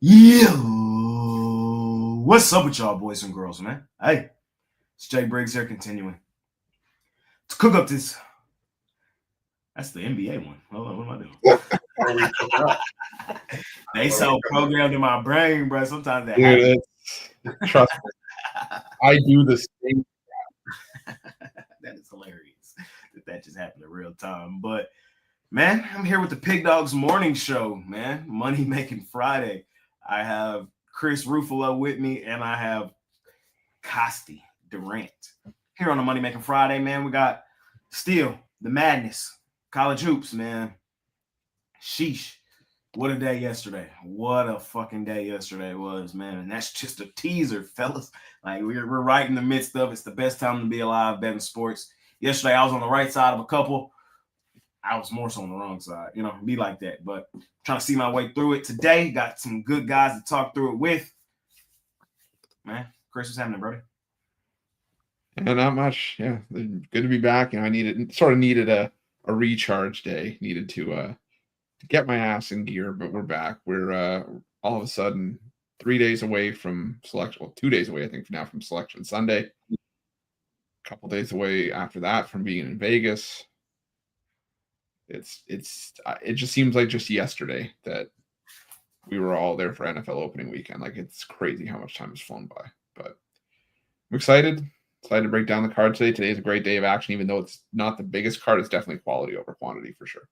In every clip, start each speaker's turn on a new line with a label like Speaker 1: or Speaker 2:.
Speaker 1: Yo, what's up with y'all boys and girls, man? Hey, it's Jay Briggs here continuing to cook up this. That's the NBA one. Hold on, what am I doing? They so programmed in my brain, bro. Sometimes that happens.
Speaker 2: Trust me. I do the same.
Speaker 1: That is hilarious. That just happened in real time. But, man, I'm here with the Pig Dawgz Morning Show, man. Money Making Friday. I have Chris Ruffalo with me, and I have Costi Durant. Here on the Money Making Friday, man, we got still the madness. College hoops, man. Sheesh. What a day yesterday. What a fucking day yesterday was, man. And that's just a teaser, fellas. Like, we're right in the midst of it. It's the best time to be alive betting sports. Yesterday, I was on the right side of a couple. I was more so on the wrong side, be like that. But trying to see my way through it today. Got some good guys to talk through it with. Man, Chris, what's happening, brother?
Speaker 2: And not much. Yeah, good to be back. And I needed a recharge day. Needed to get my ass in gear, but we're back. We're all of a sudden 3 days away from selection. Well, 2 days away, I think, now from Selection Sunday. A couple days away after that from being in Vegas. It just seems like just yesterday that we were all there for NFL opening weekend. Like, it's crazy how much time has flown by. But I'm excited to break down the card today. Today's a great day of action, even though it's not the biggest card. It's definitely quality over quantity for sure.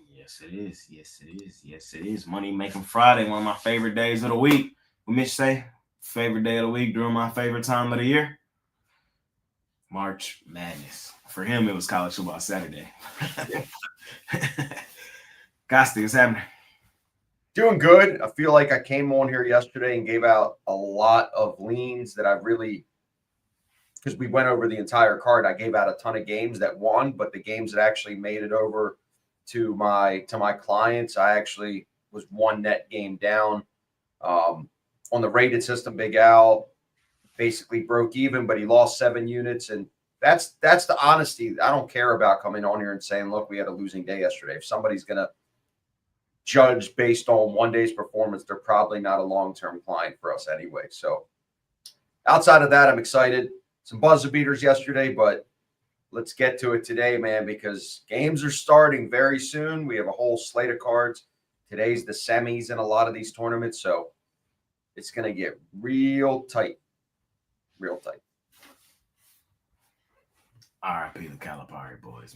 Speaker 1: Yes, it is. Yes, it is. Yes, it is. Money Making Friday, one of my favorite days of the week. What Mitch say? Favorite day of the week during my favorite time of the year? March Madness. For him, it was college football Saturday. Costi, what's happening?
Speaker 3: Doing good. I feel like I came on here yesterday and gave out a lot of leans that I really, because we went over the entire card. I gave out a ton of games that won, but the games that actually made it over to my clients, I actually was one net game down. On the rated system, Big Al basically broke even, but he lost 7 units, and that's the honesty. I don't care about coming on here and saying, look, we had a losing day yesterday. If somebody's going to judge based on one day's performance, they're probably not a long-term client for us anyway. So outside of that, I'm excited. Some buzzer beaters yesterday, but let's get to it today, man, because games are starting very soon. We have a whole slate of cards. Today's the semis in a lot of these tournaments, so it's going to get real tight. Real tight.
Speaker 1: R.I.P. the Calipari boys,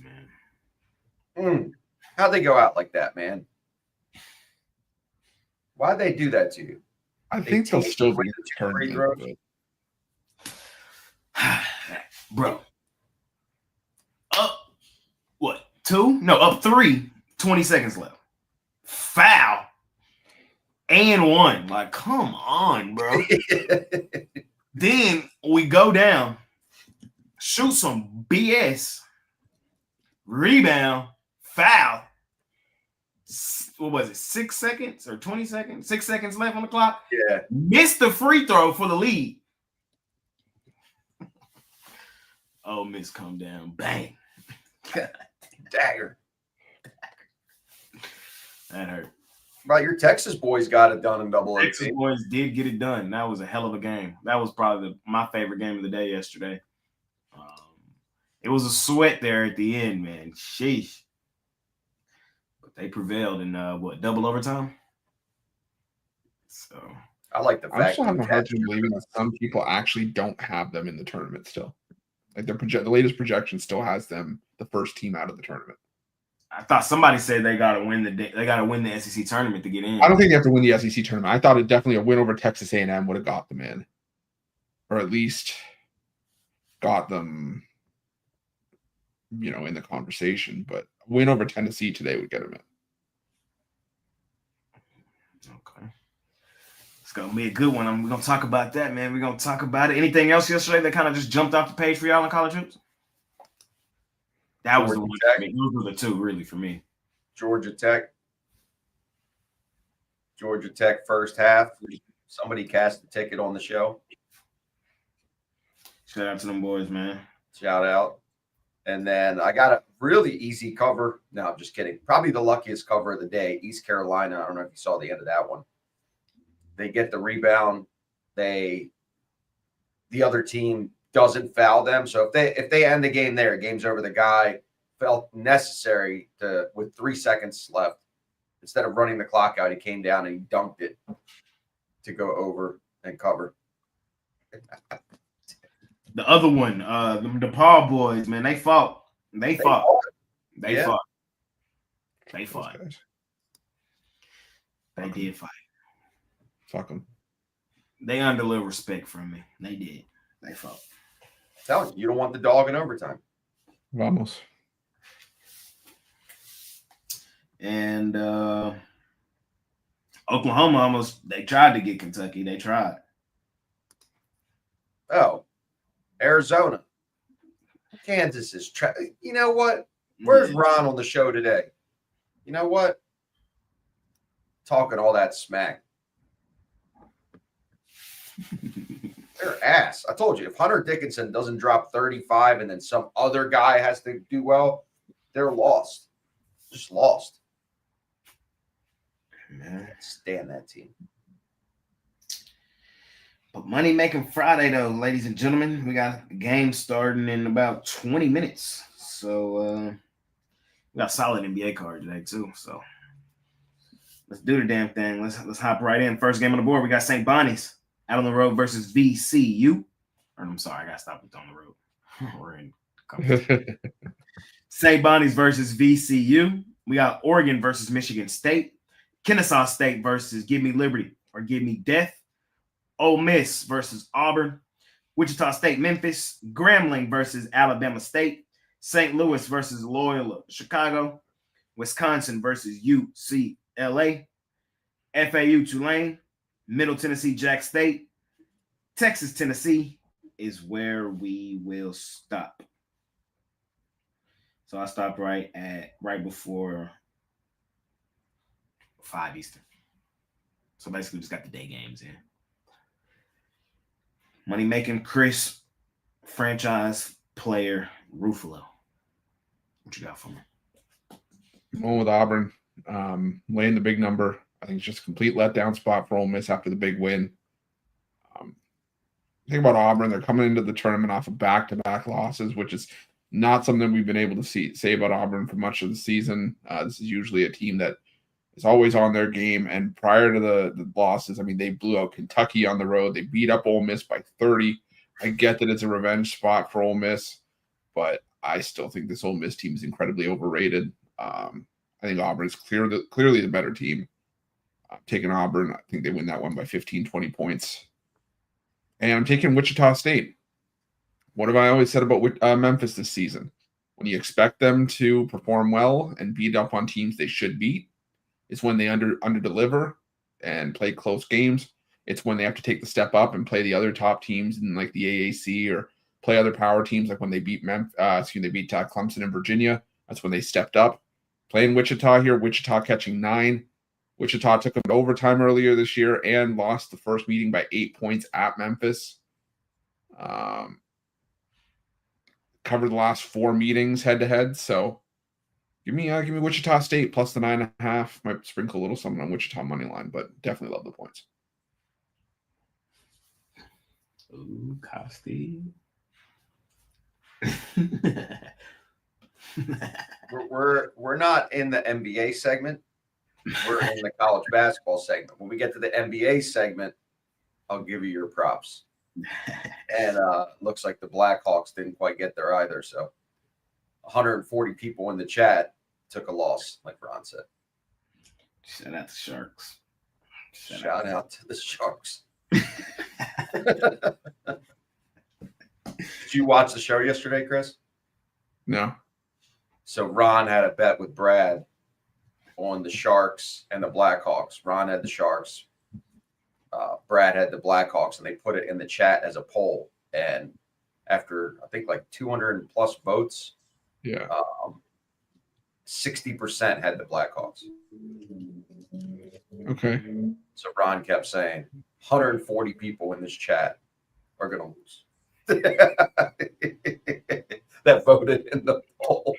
Speaker 1: man.
Speaker 3: How'd they go out like that, man? Why'd they do that to you?
Speaker 2: I think they'll still be
Speaker 3: tournament.
Speaker 1: Bro. Up, what, 2? No, up 3, 20 seconds left. Foul. And 1. Like, come on, bro. Then we go down, shoot some BS, rebound, foul. What was it, 6 seconds or 20 seconds? 6 seconds left on the clock.
Speaker 3: Yeah.
Speaker 1: Missed the free throw for the lead. Oh, Miss, come down. Bang.
Speaker 3: Dagger.
Speaker 1: That hurt.
Speaker 3: Right, your Texas boys got it done in double.
Speaker 1: Texas boys did get it done. That was a hell of a game. That was probably my favorite game of the day yesterday. It was a sweat there at the end, man. Sheesh. But they prevailed in double overtime? So
Speaker 3: I like the fact
Speaker 2: I'm still having a hard time believing that some people actually don't have them in the tournament still. Like the latest projection still has them the first team out of the tournament.
Speaker 1: I thought somebody said they got to win the SEC tournament to get in.
Speaker 2: I don't think they have to win the SEC tournament. I thought definitely a win over Texas A&M would have got them in, or at least got them, in the conversation. But a win over Tennessee today would get them in.
Speaker 1: Okay, it's gonna be a good one. We're gonna talk about that, man. We're gonna talk about it. Anything else yesterday that kind of just jumped off the page for y'all in college hoops? That was the one. Those were the two, really, for me.
Speaker 3: Georgia Tech first half. Somebody cast a ticket on the show.
Speaker 1: Shout out to them boys, man.
Speaker 3: Shout out. And then I got a really easy cover. No, I'm just kidding. Probably the luckiest cover of the day, East Carolina. I don't know if you saw the end of that one. They get the rebound. The other team doesn't foul them. So if they end the game there, game's over. The guy felt necessary to, with 3 seconds left, instead of running the clock out, he came down and he dunked it to go over and cover.
Speaker 1: The other one, the Paul boys, man, they fought. They fought. They fought. They did fight.
Speaker 2: Fuck them.
Speaker 1: They earned a little respect from me. They did. They fought.
Speaker 3: Tell you don't want the dog in overtime.
Speaker 2: Vamos.
Speaker 1: And Oklahoma they tried to get Kentucky. They tried.
Speaker 3: Oh, Arizona. Kansas is you know what? Where's Ron on the show today? You know what? Talking all that smack. They're ass. I told you, if Hunter Dickinson doesn't drop 35 and then some other guy has to do well, they're lost. Just lost. Man, I can't stand that team.
Speaker 1: But Money Making Friday, though, ladies and gentlemen, we got a game starting in about 20 minutes. So we got a solid NBA card today, too. So let's do the damn thing. Let's hop right in. First game on the board, we got St. Bonnie's out on the road versus VCU. Or I'm sorry, I got to stop with on the road. We're in St. Bonnie's versus VCU. We got Oregon versus Michigan State. Kennesaw State versus Give Me Liberty or Give Me Death. Ole Miss versus Auburn. Wichita State, Memphis. Grambling versus Alabama State. St. Louis versus Loyola Chicago. Wisconsin versus UCLA. FAU Tulane. Middle Tennessee Jack State. Texas Tennessee is where we will stop. So I stopped right before 5 Eastern. So basically just got the day games in. Money making Chris, franchise player Ruffalo. What you got for me?
Speaker 2: Going with Auburn, laying the big number. I think it's just a complete letdown spot for Ole Miss after the big win. Think about Auburn. They're coming into the tournament off of back-to-back losses, which is not something we've been able to say about Auburn for much of the season. This is usually a team that is always on their game. And prior to the losses, I mean, they blew out Kentucky on the road. They beat up Ole Miss by 30. I get that it's a revenge spot for Ole Miss, but I still think this Ole Miss team is incredibly overrated. I think Auburn is clearly the better team. I'm taking Auburn. I think they win that one by 15, 20 points. And I'm taking Wichita State. What have I always said about Memphis this season? When you expect them to perform well and beat up on teams they should beat, it's when they underdeliver and play close games. It's when they have to take the step up and play the other top teams in like the AAC or play other power teams, like when they beat Clemson and Virginia. That's when they stepped up. Playing Wichita here, Wichita catching 9. Wichita took them to overtime earlier this year and lost the first meeting by 8 points at Memphis. Covered the last 4 meetings head-to-head, so give me Wichita State plus the 9.5. Might sprinkle a little something on Wichita money line, but definitely love the points.
Speaker 1: Ooh, Costi.
Speaker 3: We're not in the NBA segment. We're in the college basketball segment. When we get to the NBA segment, I'll give you your props. And looks like the Blackhawks didn't quite get there either. So 140 people in the chat took a loss, like Ron said.
Speaker 1: Shout out to Sharks.
Speaker 3: Shout out to the Sharks. Did you watch the show yesterday, Chris?
Speaker 2: No.
Speaker 3: So Ron had a bet with Brad on the Sharks and the Blackhawks. Ron had the Sharks. Brad had the Blackhawks, and they put it in the chat as a poll. And after, I think, like 200 plus votes, 60% had the Blackhawks.
Speaker 2: Okay.
Speaker 3: So Ron kept saying, 140 people in this chat are going to lose. That voted in the poll.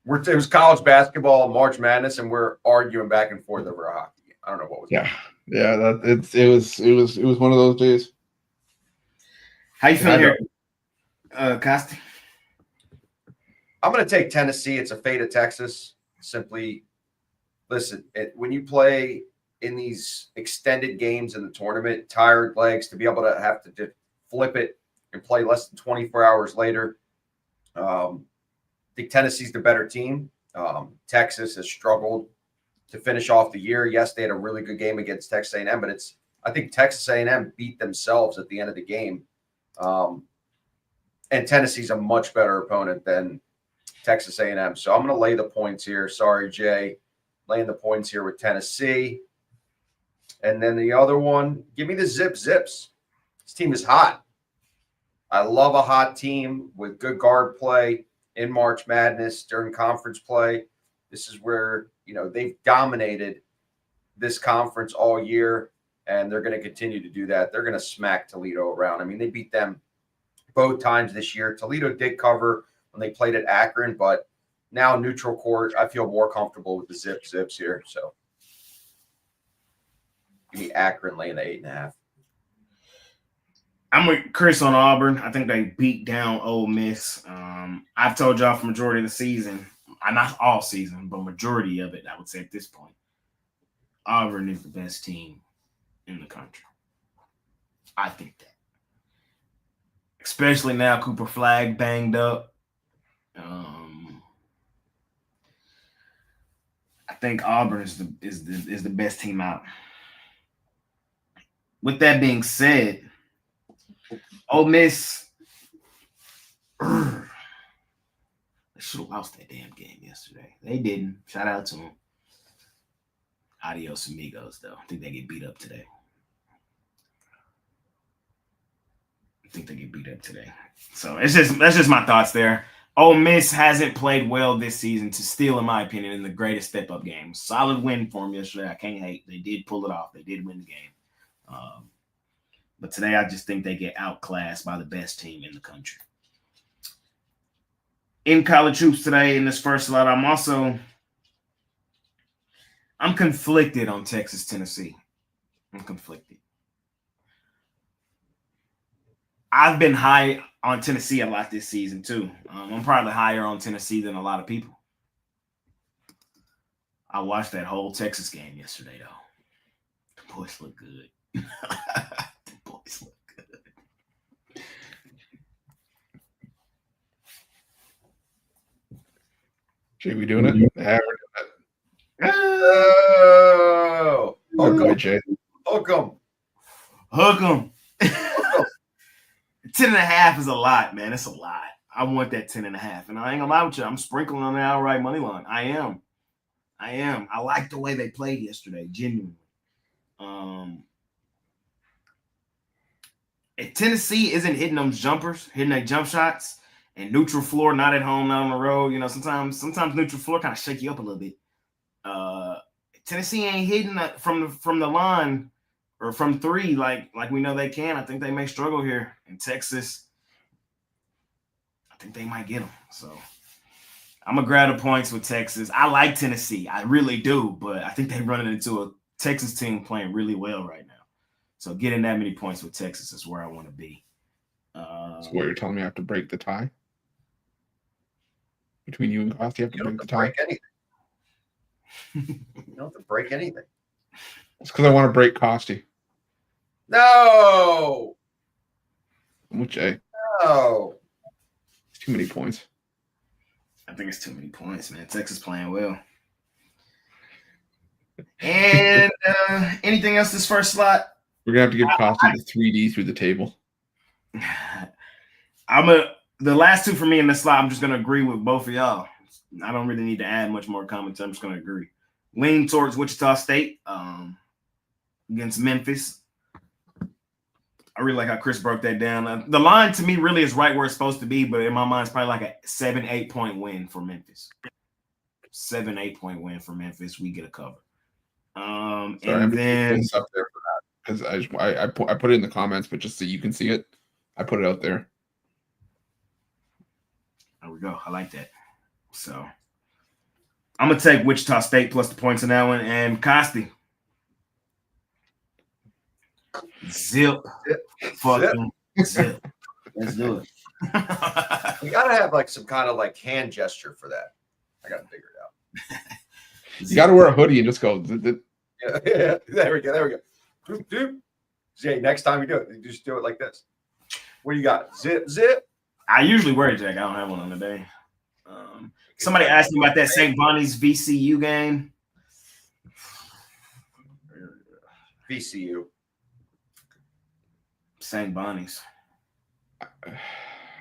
Speaker 3: It was college basketball, March Madness, and we're arguing back and forth over a hockey game. I don't know what was.
Speaker 2: Yeah. It was one of those days.
Speaker 1: How you feeling here, Costi?
Speaker 3: I'm going to take Tennessee. It's a fate of Texas. Simply, listen, when you play in these extended games in the tournament, tired legs, to be able to have to flip it and play less than 24 hours later, I think Tennessee's the better team. Texas has struggled to finish off the year. Yes, they had a really good game against Texas A&M, but I think Texas A&M beat themselves at the end of the game. And Tennessee's a much better opponent than Texas A&M. So I'm going to lay the points here. Sorry, Jay. Laying the points here with Tennessee. And then the other one, give me the Zips. This team is hot. I love a hot team with good guard play in March Madness during conference play. This is where, they've dominated this conference all year, and they're going to continue to do that. They're going to smack Toledo around. I mean, they beat them both times this year. Toledo did cover when they played at Akron, but now neutral court, I feel more comfortable with the Zips here. So give me Akron laying the 8.5.
Speaker 1: I'm with Chris on Auburn. I think they beat down Ole Miss. I've told y'all for majority of the season, not all season, but majority of it, I would say at this point, Auburn is the best team in the country. I think that. Especially now Cooper Flag banged up. I think Auburn is the best team out. With that being said, Ole Miss, they should have lost that damn game yesterday. They didn't. Shout out to them. Adios amigos, though. I think they get beat up today. So that's just my thoughts there. Ole Miss hasn't played well this season to still, in my opinion, in the greatest step-up game. Solid win for them yesterday. I can't hate. They did pull it off. They did win the game. But today I just think they get outclassed by the best team in the country. In college hoops today, in this first slot, I'm conflicted on Texas, Tennessee. I'm conflicted. I've been high on Tennessee a lot this season, too. I'm probably higher on Tennessee than a lot of people. I watched that whole Texas game yesterday, though. The boys look good. The boys look good.
Speaker 2: Jay, we doing it? Yeah, we're doing it.
Speaker 3: Oh,
Speaker 2: Good boy, Jay.
Speaker 3: Hook 'em.
Speaker 1: 10.5 is a lot, man. It's a lot. I want that 10.5. And I ain't gonna lie with you. I'm sprinkling on the outright money line. I am. I like the way they played yesterday, genuinely. If Tennessee isn't hitting them jumpers, hitting their jump shots, and neutral floor, not at home, not on the road, sometimes neutral floor kind of shake you up a little bit. Tennessee ain't hitting that from the line or from three like we know they can. I think they may struggle here. In Texas, I think they might get them. So I'm going to grab the points with Texas. I like Tennessee. I really do, but I think they're running into a Texas team playing really well right now. So getting that many points with Texas is where I want to be.
Speaker 2: So what you're telling me I have to break the tie? Between you and Costi, you have to break the tie?
Speaker 3: Break anything. You don't have to break anything.
Speaker 2: It's because I want to break Costi.
Speaker 3: No.
Speaker 2: I'm with Jay.
Speaker 3: No.
Speaker 2: It's too many points.
Speaker 1: I think it's too many points, man. Texas playing well. And anything else this first slot?
Speaker 2: We're going to have to give Costi the 3D through the table.
Speaker 1: The last two for me in this slot, I'm just going to agree with both of y'all. I don't really need to add much more commentary. I'm just going to agree. Lean towards Wichita State against Memphis. I really like how Chris broke that down. The line to me really is right where it's supposed to be, but in my mind, it's probably like a 7-8 point win for Memphis. 7-8 point win for Memphis. We get a cover.
Speaker 2: Sorry,
Speaker 1: and then
Speaker 2: up there for that because I put it in the comments, but just so you can see it, I put it out there.
Speaker 1: There we go. I like that. So I'm gonna take Wichita State plus the points in that one, and Costi. Zip. Fucking zip. Let's do it.
Speaker 3: We gotta have like some kind of like hand gesture for that. I gotta figure it out.
Speaker 2: You got to wear a hoodie and just go.
Speaker 3: Yeah. There we go. Doop, doop. Jay, next time you do it, you just do it like this. What do you got? Zip, zip.
Speaker 1: I usually wear a jacket. I don't have one on today. Somebody asked me about that St. Bonnie's VCU game.
Speaker 3: VCU.
Speaker 1: St. Bonnie's.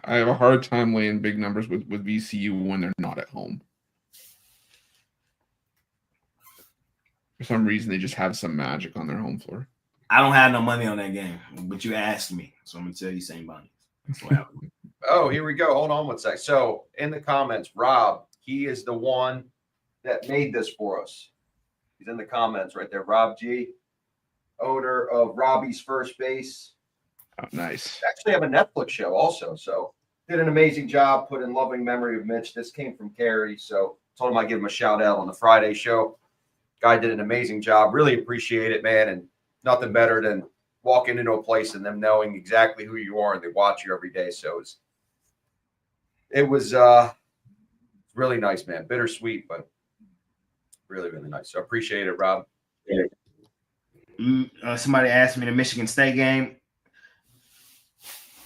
Speaker 2: I have a hard time laying big numbers with VCU when they're not at home. For some reason, they just have some magic on their home floor.
Speaker 1: I don't have no money on that game, but you asked me, so I'm gonna tell you St. Bonnie's. That's what happened.
Speaker 3: Oh, here we go. Hold on one sec. So in the comments, Rob, he is the one that made this for us. He's in the comments right there. Rob G, owner of Robbie's First Base.
Speaker 2: Oh, nice.
Speaker 3: Actually have a Netflix show also. So did an amazing job, put in loving memory of Mitch. This came from Carrie. So told him I'd give him a shout out on the Friday show. Guy did an amazing job. Really appreciate it, man. And nothing better than walking into a place and them knowing exactly who you are and they watch you every day. So it was really nice, man. Bittersweet, but really, really nice. So appreciate it, Rob.
Speaker 1: Somebody asked me the Michigan State game.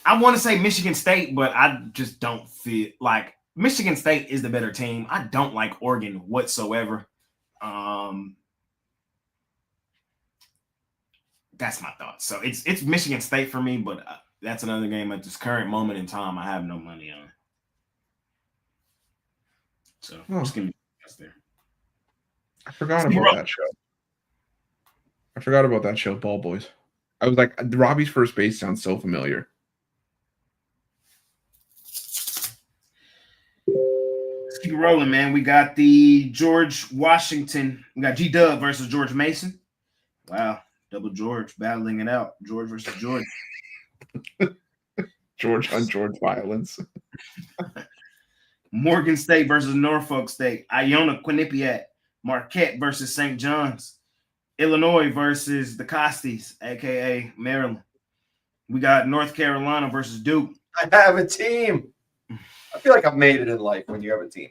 Speaker 1: I want to say Michigan State, but I just don't feel like Michigan State is the better team. I don't like Oregon whatsoever. That's my thoughts. So it's Michigan State for me, but that's another game at this current moment in time I have no money on. So I'm just gonna be there.
Speaker 2: I forgot about that show. I forgot about that show, Ball Boys. I was like, Robbie's First Base sounds so familiar.
Speaker 1: Let's keep rolling, man. We got the George Washington. We got G-Dub versus George Mason. Wow. Double George battling it out. George versus George.
Speaker 2: George on George violence.
Speaker 1: Morgan State versus Norfolk State. Iona Quinnipiac. Marquette versus St. John's. Illinois versus the Costies, a.k.a. Maryland. We got North Carolina versus Duke.
Speaker 3: I have a team. I feel like I've made it in life when you have a team.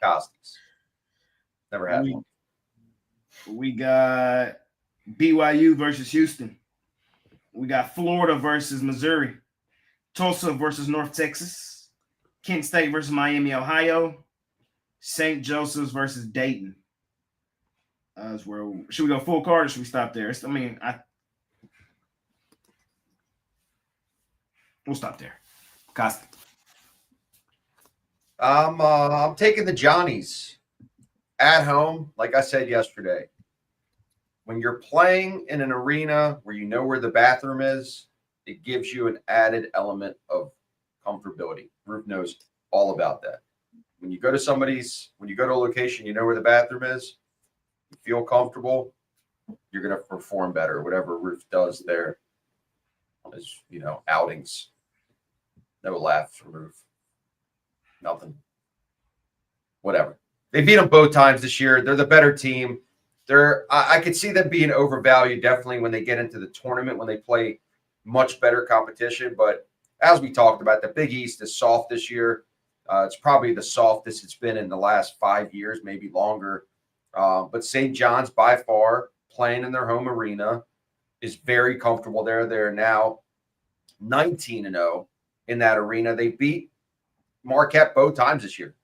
Speaker 3: Costies. Never had one.
Speaker 1: We got BYU versus Houston. We got Florida versus Missouri. Tulsa versus North Texas. Kent State versus Miami, Ohio. St. Joseph's versus Dayton. Should we go full card or should we stop there? We'll stop there. Costa.
Speaker 3: I'm taking the Johnnies at home. Like I said yesterday, when you're playing in an arena where you know where the bathroom is, it gives you an added element of comfortability. Roof knows all about that. When you go to a location, you know where the bathroom is, you feel comfortable, you're going to perform better. Whatever Roof does there on his, outings. No laugh from Roof. Nothing. Whatever. They beat them both times this year. They're the better team. I could see them being overvalued definitely when they get into the tournament, when they play much better competition. But as we talked about, the Big East is soft this year. It's probably the softest it's been in the last 5 years, maybe longer. But St. John's, by far, playing in their home arena, is very comfortable there. They're now 19-0 in that arena. They beat Marquette both times this year.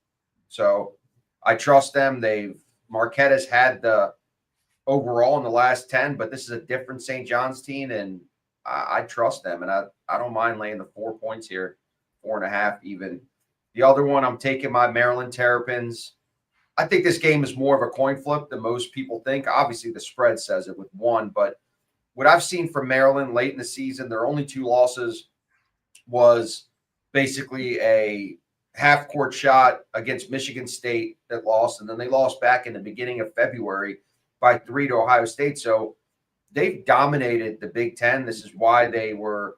Speaker 3: So I trust them. Marquette has had the overall in the last 10, but this is a different St. John's team, and I trust them. And I don't mind laying the 4 points here, 4.5 even. The other one, I'm taking my Maryland Terrapins. I think this game is more of a coin flip than most people think. Obviously, the spread says it with 1, but what I've seen from Maryland late in the season, their only 2 losses was basically a half-court shot against Michigan State that lost, and then they lost back in the beginning of February by 3 to Ohio State. So they've dominated the Big Ten. This is why they were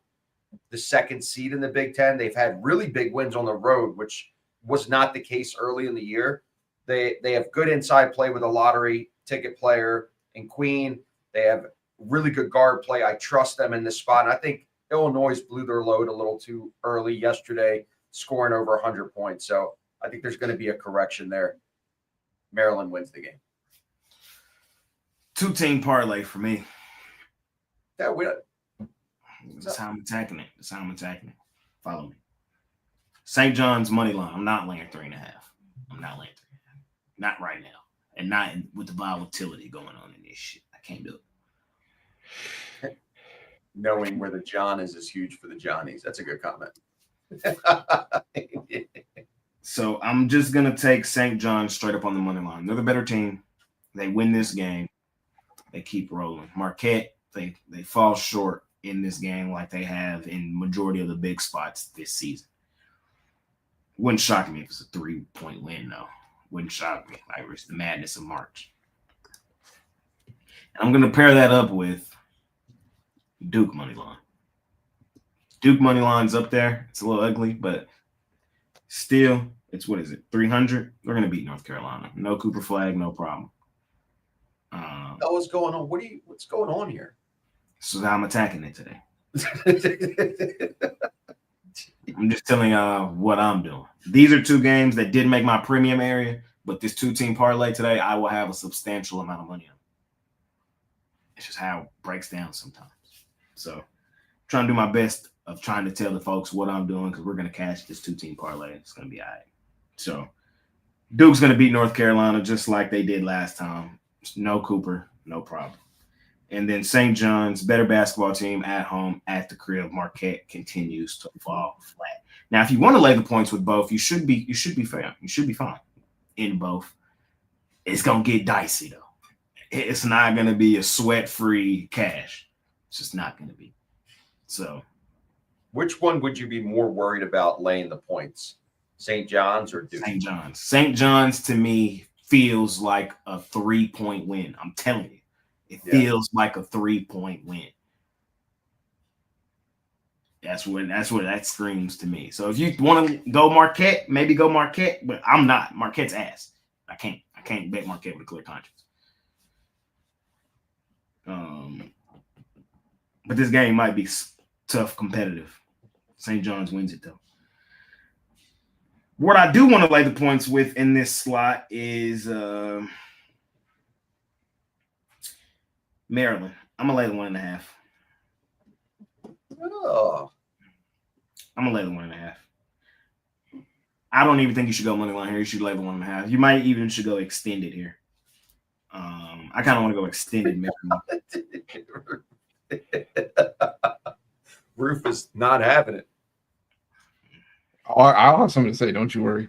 Speaker 3: the 2nd seed in the Big Ten. They've had really big wins on the road, which was not the case early in the year. They have good inside play with a lottery ticket player in Queen. They have really good guard play. I trust them in this spot. And I think Illinois blew their load a little too early yesterday, scoring over 100 points. So I think there's going to be a correction there. Maryland wins the game.
Speaker 1: 2-team parlay for me.
Speaker 3: Yeah,
Speaker 1: That's how I'm attacking it. Follow me. St. John's money line. I'm not laying 3.5. I'm not laying 3.5. Not right now. And not with the volatility going on in this shit. I can't do it.
Speaker 3: Knowing where the John is huge for the Johnnies. That's a good comment.
Speaker 1: So I'm just going to take St. John's straight up on the money line. They're the better team. They win this game. They keep rolling. Marquette, they fall short in this game like they have in majority of the big spots this season. Wouldn't shock me if it's a 3-point win, though. Wouldn't shock me. Like, it's the madness of March. And I'm going to pair that up with Duke money line. Duke money line's up there. It's a little ugly, but still, it's 300? They're going to beat North Carolina. No Cooper flag, no problem.
Speaker 3: What's going on? What's going on here?
Speaker 1: So how I'm attacking it today. I'm just telling y'all what I'm doing. These are 2 games that didn't make my premium area, but this 2-team parlay today, I will have a substantial amount of money on. It's just how it breaks down sometimes. So trying to do my best of trying to tell the folks what I'm doing because we're going to cash this 2-team parlay. It's going to be all right. So Duke's going to beat North Carolina just like they did last time. No Cooper, no problem. And then St. John's, better basketball team at home, at the crib. Marquette continues to fall flat. Now, if you want to lay the points with both, you should be fine. You should be fine in both. It's gonna get dicey though. It's not gonna be a sweat-free cash. It's just not gonna be. So,
Speaker 3: which one would you be more worried about laying the points? St. John's or Duke?
Speaker 1: St. John's. St. John's to me feels like a 3-point win. I'm telling you. It feels like a 3-point win. That's what that screams to me. So if you want to go Marquette, maybe go Marquette, but I'm not. Marquette's ass. I can't bet Marquette with a clear conscience. But this game might be tough, competitive. St. John's wins it though. What I do want to lay the points with in this slot is Maryland. I'm gonna lay the 1.5.
Speaker 3: Oh.
Speaker 1: I'm gonna lay the 1.5. I don't even think you should go money line here. You should lay the 1.5. You might even should go extended here. I kind of want to go extended.
Speaker 3: Roof is not having it.
Speaker 2: I'll have something to say. Don't you worry.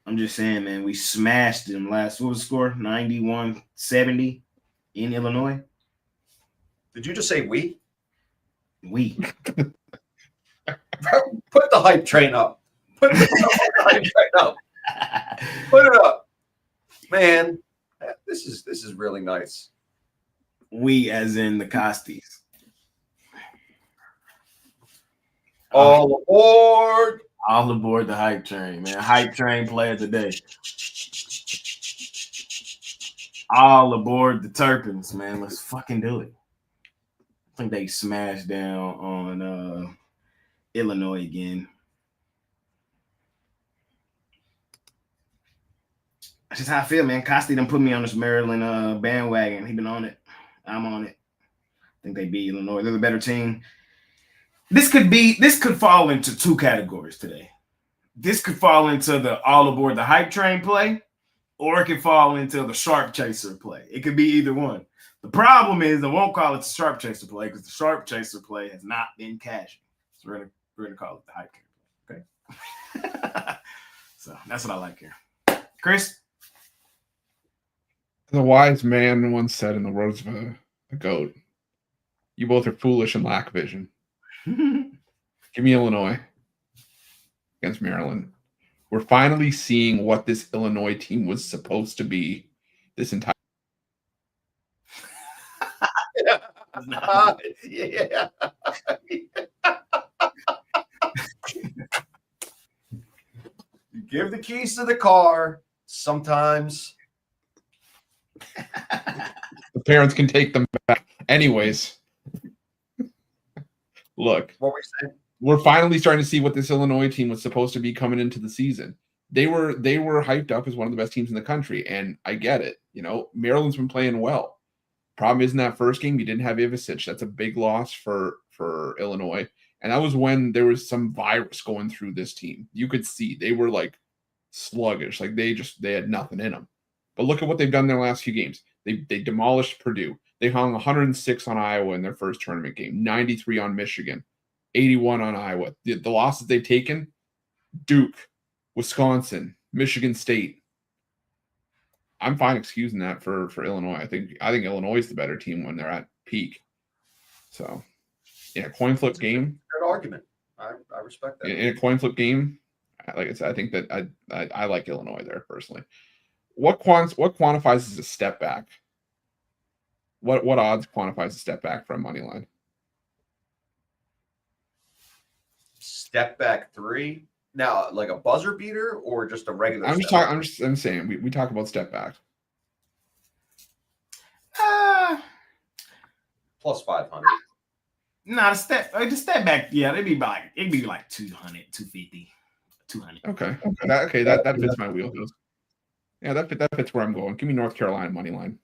Speaker 1: I'm just saying, man, we smashed them last. What was the score? 91-70 in Illinois.
Speaker 3: Did you just say we?
Speaker 1: We.
Speaker 3: Put the hype train up. Put the hype train up. Put it up. Man, this is really nice.
Speaker 1: We as in the Costies.
Speaker 3: All aboard.
Speaker 1: All aboard the hype train, man. Hype train play of the day. All aboard the Terpins, man. Let's fucking do it. I think they smashed down on Illinois again. That's just how I feel, man. Costi done put me on this Maryland bandwagon. He been on it. I'm on it. I think they beat Illinois. They're the better team. This could fall into 2 categories today. This could fall into the all aboard the hype train play, or it could fall into the sharp chaser play. It could be either one. The problem is I won't call it the sharp chaser play because the sharp chaser play has not been cashing. So we're gonna call it the hype train play. Okay. So that's what I like here. Chris?
Speaker 2: The wise man once said in the words of a goat, you both are foolish and lack vision. Give me Illinois against Maryland. We're finally seeing what this Illinois team was supposed to be this entire.
Speaker 3: Yeah. Give the keys to the car. Sometimes
Speaker 2: The parents can take them back. Anyways, look,
Speaker 3: what we said.
Speaker 2: we're finally starting to see what this Illinois team was supposed to be coming into the season. They were hyped up as one of the best teams in the country, and I get it. You know, Maryland's been playing well. Problem is, in that first game, you didn't have Ivicic. That's a big loss for Illinois, and that was when there was some virus going through this team. You could see they were like sluggish, like they had nothing in them. But look at what they've done in their last few games. They demolished Purdue. They hung 106 on Iowa in their first tournament game, 93 on Michigan, 81 on Iowa. The losses they've taken: Duke, Wisconsin, Michigan State. I'm fine excusing that for Illinois. I think Illinois is the better team when they're at peak. So, yeah, coin flip game.
Speaker 3: Good argument. I respect that.
Speaker 2: In a coin flip game, like I said, I think that I like Illinois there personally. What quantifies as a step back? What odds quantifies a step back from money line?
Speaker 3: Step back 3. Now, like a buzzer beater or just a regular?
Speaker 2: I'm saying we talk about step back.
Speaker 3: Plus 500.
Speaker 1: Nah, the step back. Yeah, it'd be like 200, 250, 200.
Speaker 2: Okay. That fits my wheelhouse. Yeah, that fits where I'm going. Give me North Carolina money line.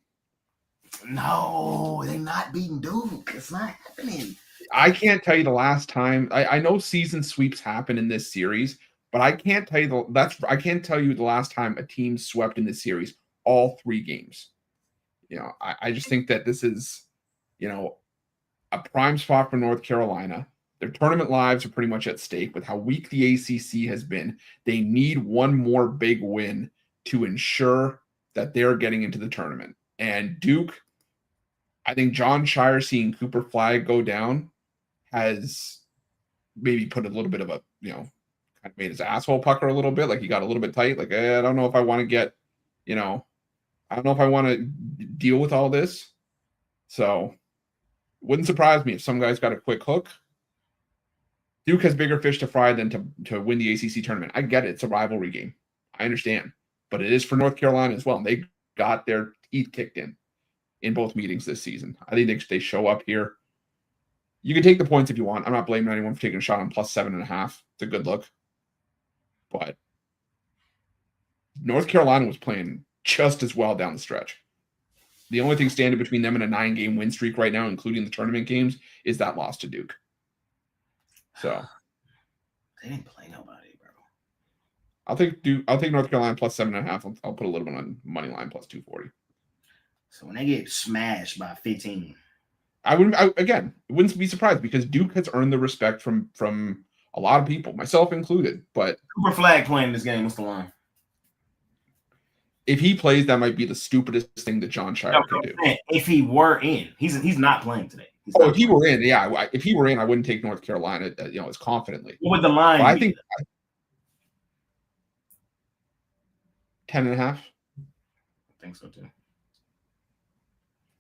Speaker 1: No, they're not beating Duke. It's not happening.
Speaker 2: I can't tell you the last time. I know season sweeps happen in this series, but I can't tell you the last time a team swept in this series all 3 games. You know, I just think that this is, you know, a prime spot for North Carolina. Their tournament lives are pretty much at stake with how weak the ACC has been. They need one more big win to ensure that they're getting into the tournament. And Duke, I think John Shire seeing Cooper Flag go down has maybe put a little bit of a, you know, kind of made his asshole pucker a little bit. Like he got a little bit tight. Like, I don't know if I want to get, you know, I don't know if I want to deal with all this. So wouldn't surprise me if some guy's got a quick hook. Duke has bigger fish to fry than to win the ACC tournament. I get it. It's a rivalry game. I understand. But it is for North Carolina as well. And they got their teeth kicked in both meetings this season. I think they show up here. You can take the points if you want. I'm not blaming anyone for taking a shot on plus 7.5. It's a good look. But North Carolina was playing just as well down the stretch. The only thing standing between them and a 9-game win streak right now, including the tournament games, is that loss to Duke. So
Speaker 1: they didn't play nobody, bro.
Speaker 2: I'll take North Carolina plus 7.5. I'll put a little bit on money line plus 240.
Speaker 1: So when they get smashed by 15,
Speaker 2: I wouldn't be surprised because Duke has earned the respect from a lot of people, myself included. But
Speaker 1: Cooper Flag playing this game, what's the line?
Speaker 2: If he plays, that might be the stupidest thing that John Shire could do.
Speaker 1: If he were in, he's not playing today.
Speaker 2: If he were in, yeah. If he were in, I wouldn't take North Carolina, as confidently.
Speaker 1: What would the line be?
Speaker 2: I think 10.5.
Speaker 1: I think so too.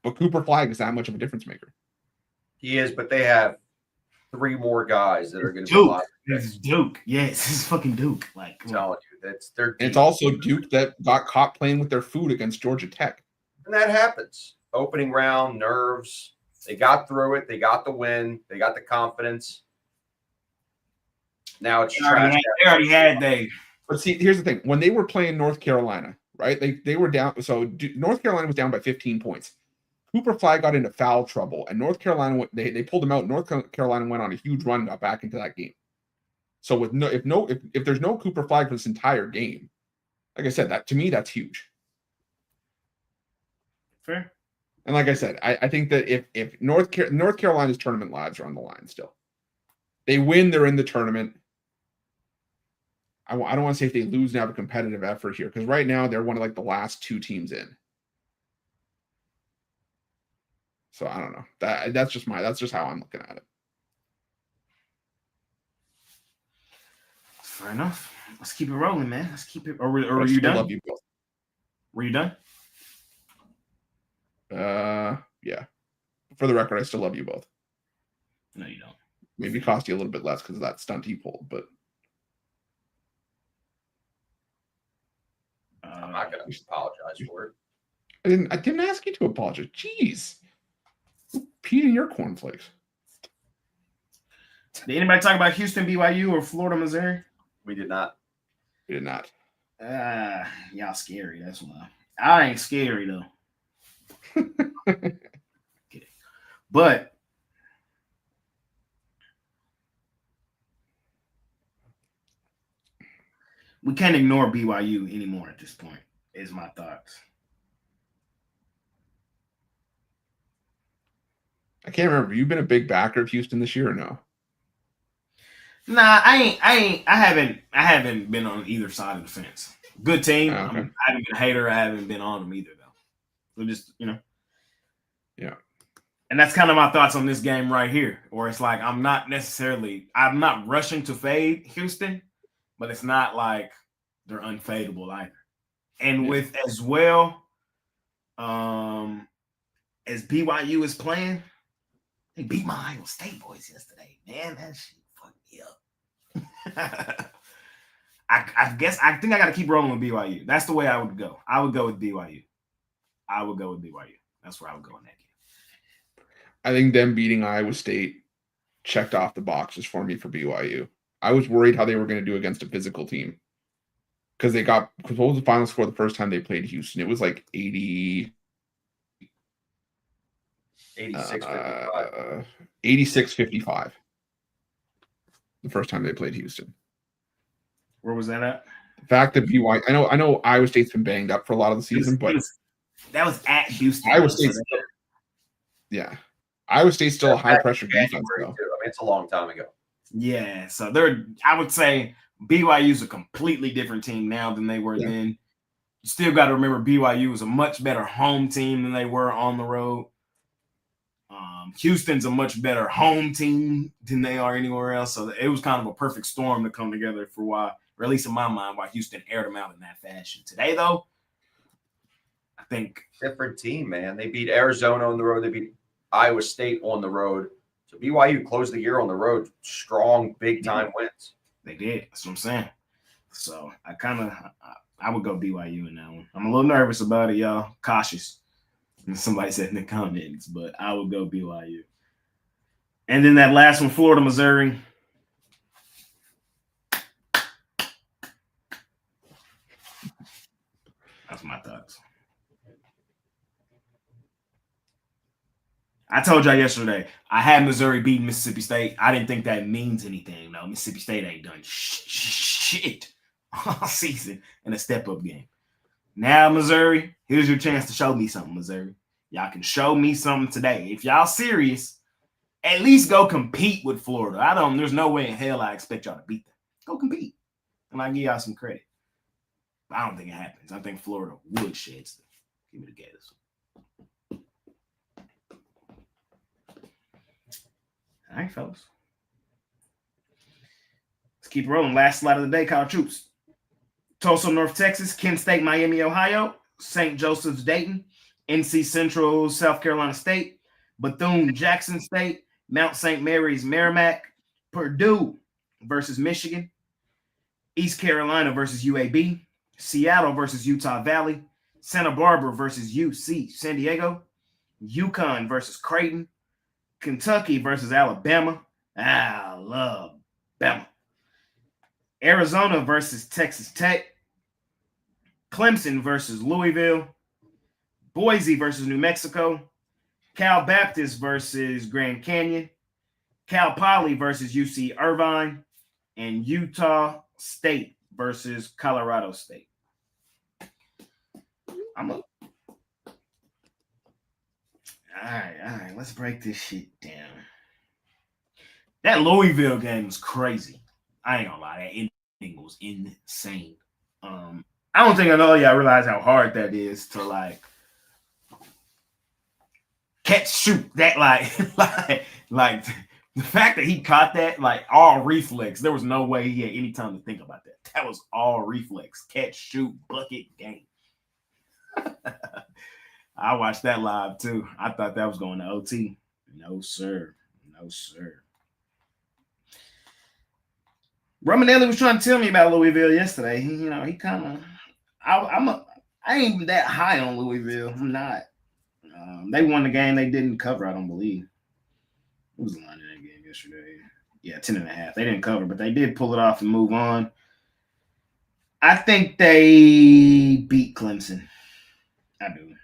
Speaker 2: But Cooper Flag is that much of a difference maker.
Speaker 3: He is, but they have 3 more guys that are going to be
Speaker 1: Duke. This is Duke. Yes, this is fucking Duke. Like,
Speaker 3: I'm telling you, that's their.
Speaker 2: It's also Duke that got caught playing with their food against Georgia Tech.
Speaker 3: And that happens. Opening round, nerves. They got through it. They got the win. They got the confidence. Now it's trash.
Speaker 1: They already had they.
Speaker 2: But see, here's the thing. When they were playing North Carolina, right? They were down. So North Carolina was down by 15 points. Cooper Flag got into foul trouble, and North Carolina they pulled him out. North Carolina went on a huge run, got back into that game. So if there's no Cooper Flag for this entire game, like I said, that to me that's huge.
Speaker 1: Fair.
Speaker 2: And like I said, I think that if North Carolina's tournament lives are on the line still, they win, they're in the tournament. I don't want to say if they lose and have a competitive effort here, because right now they're one of like the last 2 teams in. So I don't know. That's just how I'm looking at it.
Speaker 1: Fair enough. Let's keep it rolling, man. Let's keep it. Or are you done?
Speaker 2: Love you both.
Speaker 1: Were you done?
Speaker 2: Yeah. For the record, I still love you both.
Speaker 1: No, you don't.
Speaker 2: Maybe cost you a little bit less because of that stunt he pulled, but
Speaker 3: I'm not going to apologize for it.
Speaker 2: I didn't ask you to apologize. Jeez. Pete in your cornflakes.
Speaker 1: Did anybody talk about Houston, BYU, or Florida, Missouri?
Speaker 3: We did not.
Speaker 2: We did not.
Speaker 1: Y'all scary. That's why. I ain't scary though. But we can't ignore BYU anymore at this point, is my thoughts.
Speaker 2: I can't remember. Have you been a big backer of Houston this year or no?
Speaker 1: Nah, I haven't been on either side of the fence. Good team.
Speaker 2: Okay.
Speaker 1: I haven't been a hater. I haven't been on them either though. So just,
Speaker 2: Yeah.
Speaker 1: And that's kind of my thoughts on this game right here, where it's like I'm not rushing to fade Houston, but it's not like they're unfadeable either. And with as well as BYU is playing, they beat my Iowa State boys yesterday. Man, that shit fucked me up. I think I got to keep rolling with BYU. That's the way I would go. I would go with BYU. That's where I would go in that game.
Speaker 2: I think them beating Iowa State checked off the boxes for me for BYU. I was worried how they were going to do against a physical team. Because what was the final score the first time they played Houston? It was like 86-55. The first time they played Houston.
Speaker 1: Where was that at?
Speaker 2: The fact that BYU, I know Iowa State's been banged up for a lot of the season, but
Speaker 1: that was at Houston.
Speaker 2: Iowa State's Iowa State's still a high pressure defense though.
Speaker 3: I mean, it's a long time ago.
Speaker 1: Yeah, so I would say BYU's a completely different team now than they were then. You still got to remember BYU is a much better home team than they were on the road. Houston's a much better home team than they are anywhere else. So it was kind of a perfect storm to come together for why, or at least in my mind, why Houston aired them out in that fashion. Today, though, I think
Speaker 3: different team, man. They beat Arizona on the road. They beat Iowa State on the road. So BYU closed the year on the road. Strong, big-time wins.
Speaker 1: They did. That's what I'm saying. So I would go BYU in that one. I'm a little nervous about it, y'all. Cautious. And somebody said in the comments, but I would go BYU. And then that last one, Florida, Missouri. That's my thoughts. I told y'all yesterday, I had Missouri beating Mississippi State. I didn't think that means anything. No, Mississippi State ain't done shit all season in a step-up game. Now, Missouri, here's your chance to show me something, Missouri. Y'all can show me something today. If y'all serious, at least go compete with Florida. There's no way in hell I expect y'all to beat them. Go compete. And I give y'all some credit. But I don't think it happens. I think Florida would shed stuff. Give me the Gators. All right, fellas. Let's keep rolling. Last slide of the day, college troops. Tulsa, North Texas, Kent State, Miami, Ohio, St. Joseph's, Dayton, NC Central, South Carolina State, Bethune, Jackson State, Mount St. Mary's, Merrimack, Purdue versus Michigan, East Carolina versus UAB, Seattle versus Utah Valley, Santa Barbara versus UC San Diego, UConn versus Creighton, Kentucky versus Alabama. I love Bama. Arizona versus Texas Tech. Clemson versus Louisville. Boise versus New Mexico. Cal Baptist versus Grand Canyon. Cal Poly versus UC Irvine. And Utah State versus Colorado State. All right. Let's break this shit down. That Louisville game was crazy. I ain't gonna lie, that ending was insane. I don't think I know y'all realize how hard that is to like catch shoot that like the fact that he caught that like all reflex. There was no way he had any time to think about that. That was all reflex, catch, shoot, bucket, game. I watched that live too. I thought that was going to OT. No, sir. Romanelli was trying to tell me about Louisville yesterday. He kind of. I ain't even that high on Louisville. I'm not. They won the game. They didn't cover, I don't believe. What was the line in that game yesterday? Yeah, 10.5. They didn't cover, but they did pull it off and move on. I think they beat Clemson. I do.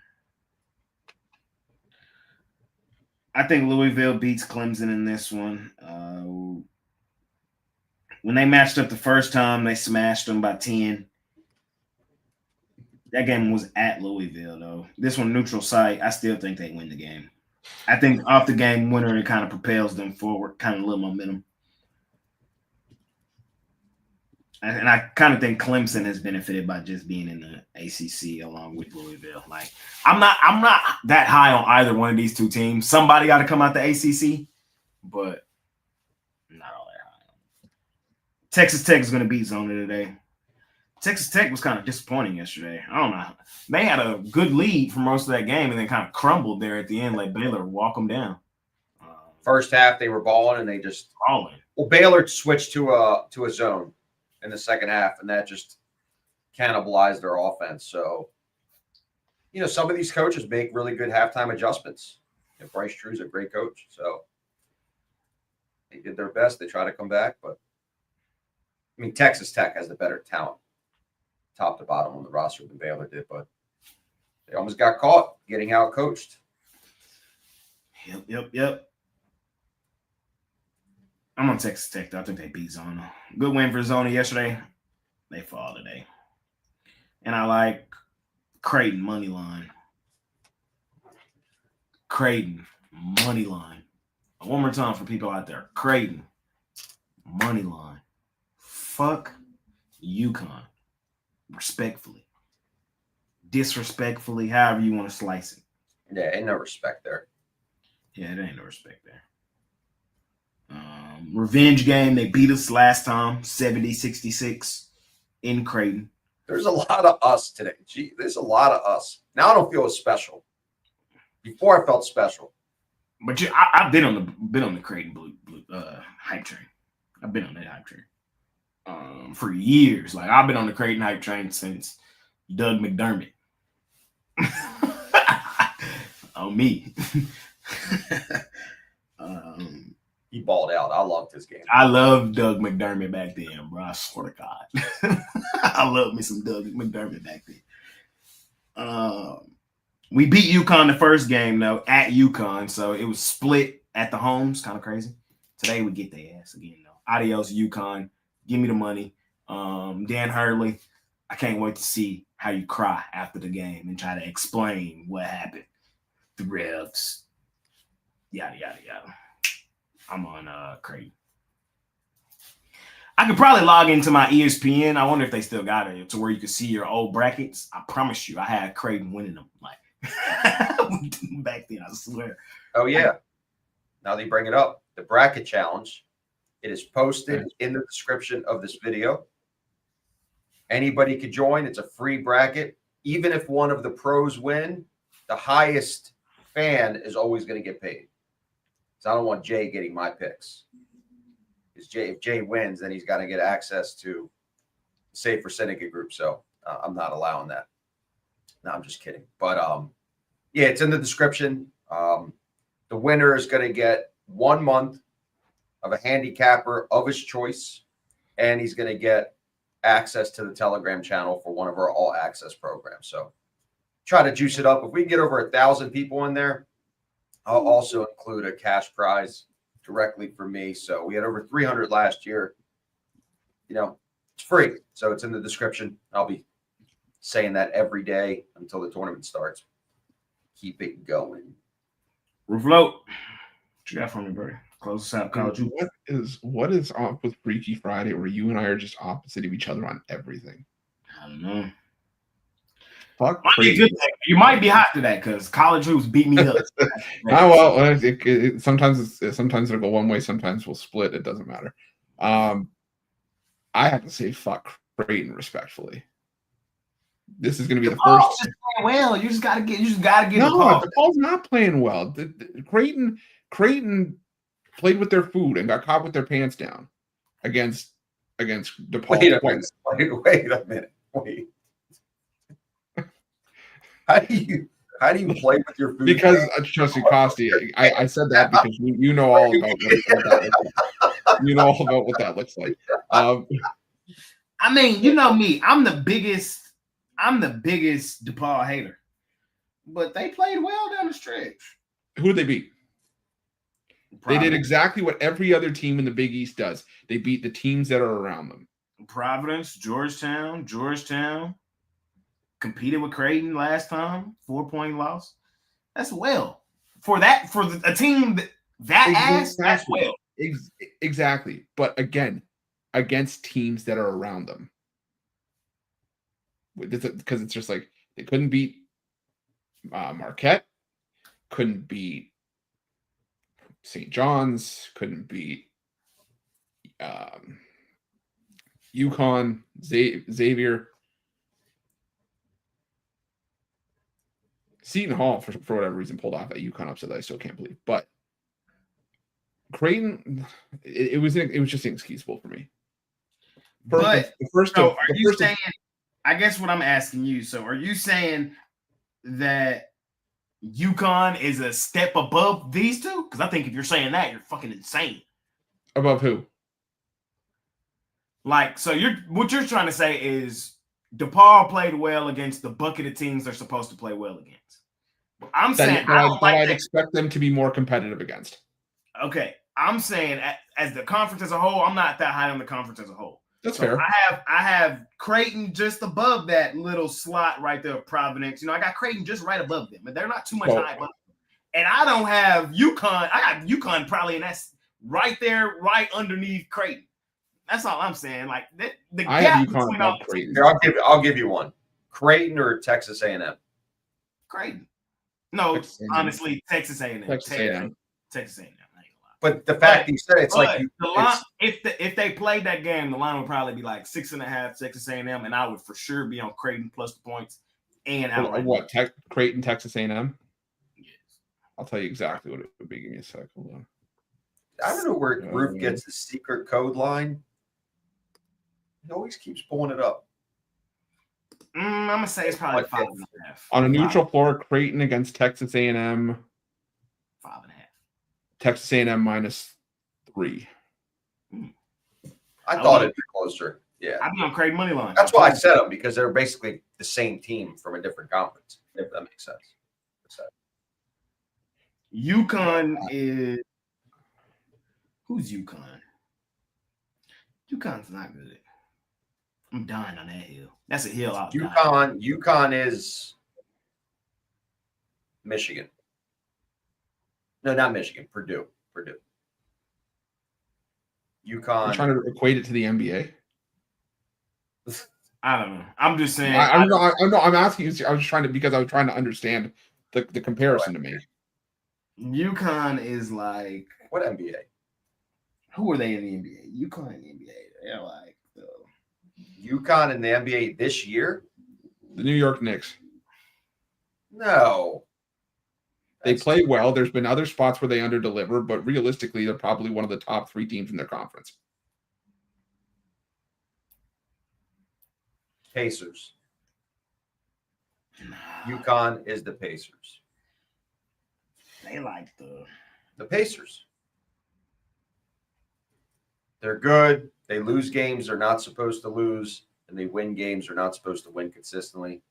Speaker 1: I think Louisville beats Clemson in this one. When they matched up the first time, they smashed them by 10. That game was at Louisville, though. This one, neutral site, I still think they win the game. I think off the game winner, it kind of propels them forward, kind of a little momentum. And I kind of think Clemson has benefited by just being in the ACC along with Louisville. Like, I'm not that high on either one of these two teams. Somebody got to come out the ACC, but not all that high. Texas Tech is going to beat Zona today. Texas Tech was kind of disappointing yesterday. I don't know. They had a good lead for most of that game and then kind of crumbled there at the end, like Baylor walk them down.
Speaker 3: First half, they were balling and they just
Speaker 1: balling.
Speaker 3: Well, Baylor switched to a zone in the second half, and that just cannibalized their offense. So, some of these coaches make really good halftime adjustments. Bryce Drew's a great coach, so they did their best. They try to come back, but Texas Tech has the better talent, top to bottom on the roster than Baylor did, but they almost got caught getting out coached.
Speaker 1: Yep. I'm on Texas Tech, though. I think they beat Zona. Good win for Zona yesterday. They fall today. And I like Creighton money line. Creighton money line. One more time for people out there. Creighton money line. Fuck UConn. Respectfully. Disrespectfully, however you want to slice it.
Speaker 3: Yeah, ain't no respect there.
Speaker 1: Yeah, there ain't no respect there. Revenge game. They beat us last time, 70-66 in Creighton.
Speaker 3: There's a lot of us today. Gee, there's a lot of us. Now I don't feel as special. Before I felt special.
Speaker 1: But I've been on the Creighton blue hype train. I've been on that hype train for years. Like, I've been on the Creighton hype train since Doug McDermott. On me.
Speaker 3: He balled out. I loved his game.
Speaker 1: I loved Doug McDermott back then, bro. I swear to God. I love me some Doug McDermott back then. We beat UConn the first game, though, at UConn. So it was split at the homes. Kind of crazy. Today we get their ass again, though. Adios, UConn. Give me the money. Dan Hurley, I can't wait to see how you cry after the game and try to explain what happened. The refs. Yada, yada, yada. I'm on Creighton. I could probably log into my ESPN. I wonder if they still got it to where you can see your old brackets. I promise you, I had Creighton winning them. Like, back then, I swear.
Speaker 3: Oh, yeah. Now they bring it up. The bracket challenge. It is posted in the description of this video. Anybody could join. It's a free bracket. Even if one of the pros win, the highest fan is always going to get paid. So I don't want Jay getting my picks. If Jay wins, then he's got to get access to Save for Syndicate group. So I'm not allowing that. No, I'm just kidding. But yeah, it's in the description. The winner is going to get 1 month of a handicapper of his choice, and he's going to get access to the Telegram channel for one of our all access programs. So try to juice it up. If we get over 1,000 people in there, I'll also include a cash prize directly for me. So we had over 300 last year. It's free. So it's in the description. I'll be saying that every day until the tournament starts. Keep it going.
Speaker 1: Roof float. What you got for me, buddy? Close us out, college.
Speaker 2: What is up with Freaky Friday where you and I are just opposite of each other on everything?
Speaker 1: I don't know.
Speaker 2: Fuck.
Speaker 1: You might be hot to that because college hoops beat me up.
Speaker 2: Sometimes it'll go one way, sometimes we'll split. It doesn't matter. I have to say fuck Creighton respectfully. This is going to be the first.
Speaker 1: Just playing well. You just gotta get.
Speaker 2: No, the Paul's not playing well. Creighton played with their food and got caught with their pants down against DePaul.
Speaker 3: Wait a minute. How do you play with your food?
Speaker 2: Because trust me, Costi, I said that because you know all about what that looks like. You know all about what that looks like.
Speaker 1: I mean, you know me. I'm the biggest DePaul hater. But they played well down the stretch.
Speaker 2: Who did they beat?
Speaker 1: Providence.
Speaker 2: They did exactly what every other team in the Big East does. They beat the teams that are around them.
Speaker 1: Providence, Georgetown competed with Creighton last time, 4-point loss. That's well for a team that's well.
Speaker 2: Exactly. But again, against teams that are around them. Because it's just like they couldn't beat Marquette, couldn't beat St. John's, couldn't beat UConn, Xavier. Seton Hall, for whatever reason, pulled off that UConn upset that I still can't believe. But Creighton, it was just inexcusable for me.
Speaker 1: I guess what I'm asking you, so are you saying that UConn is a step above these two? Because I think if you're saying that, you're fucking insane.
Speaker 2: Above who?
Speaker 1: Like, so what you're trying to say is DePaul played well against the bucket of teams they're supposed to play well against. I'm saying
Speaker 2: I'd expect them to be more competitive against.
Speaker 1: Okay, I'm saying as the conference as a whole, I'm not that high on the conference as a whole.
Speaker 2: That's fair.
Speaker 1: I have Creighton just above that little slot right there of Providence. I got Creighton just right above them, but they're not too much high above them. And I don't have UConn. I got UConn probably, and that's right there, right underneath Creighton. That's all I'm saying. Like the
Speaker 2: I
Speaker 1: gap
Speaker 2: have UConn above Creighton.
Speaker 3: Here, I'll give you one. Creighton or Texas A&M?
Speaker 1: Creighton. No,
Speaker 2: Texas A&M.
Speaker 1: Honestly, Texas A&M.
Speaker 2: Texas A&M.
Speaker 1: Texas A&M.
Speaker 3: But the fact you said it's like
Speaker 1: the line, if they played that game, the line would probably be like 6.5 Texas A&M, and I would for sure be on Creighton plus the points and outright.
Speaker 2: What? Creighton, Texas A&M?
Speaker 1: Yes.
Speaker 2: I'll tell you exactly what it would be. Give me a sec. Hold on.
Speaker 3: I don't know where Roof gets the secret code line. He always keeps pulling it up.
Speaker 1: I'm gonna say it's probably 5.5.
Speaker 2: On a neutral floor, Creighton against Texas A&M.
Speaker 1: 5.5.
Speaker 2: Texas A&M -3.
Speaker 3: I thought it'd be closer. Yeah,
Speaker 1: I'd be on Creighton money line.
Speaker 3: That's why I said them, because they're basically the same team from a different conference. If that makes sense.
Speaker 1: UConn is who's UConn? UConn's not good. I'm dying on that hill. That's a hill.
Speaker 3: UConn is Michigan. No, not Michigan. Purdue. UConn.
Speaker 2: I'm trying to equate it to the NBA.
Speaker 1: I don't know. I'm just saying.
Speaker 2: I'm asking you. I was trying to understand the comparison to me.
Speaker 1: UConn is like
Speaker 3: what NBA?
Speaker 1: Who are they in the NBA? UConn in the NBA. They're like
Speaker 3: UConn in the NBA this year.
Speaker 2: The New York Knicks.
Speaker 3: No.
Speaker 2: They play well. There's been other spots where they underdeliver, but realistically, they're probably one of the top 3 teams in their conference.
Speaker 3: Pacers. UConn is the Pacers.
Speaker 1: They like
Speaker 3: the Pacers. They're good. They lose games they're not supposed to lose, and they win games they're not supposed to win consistently,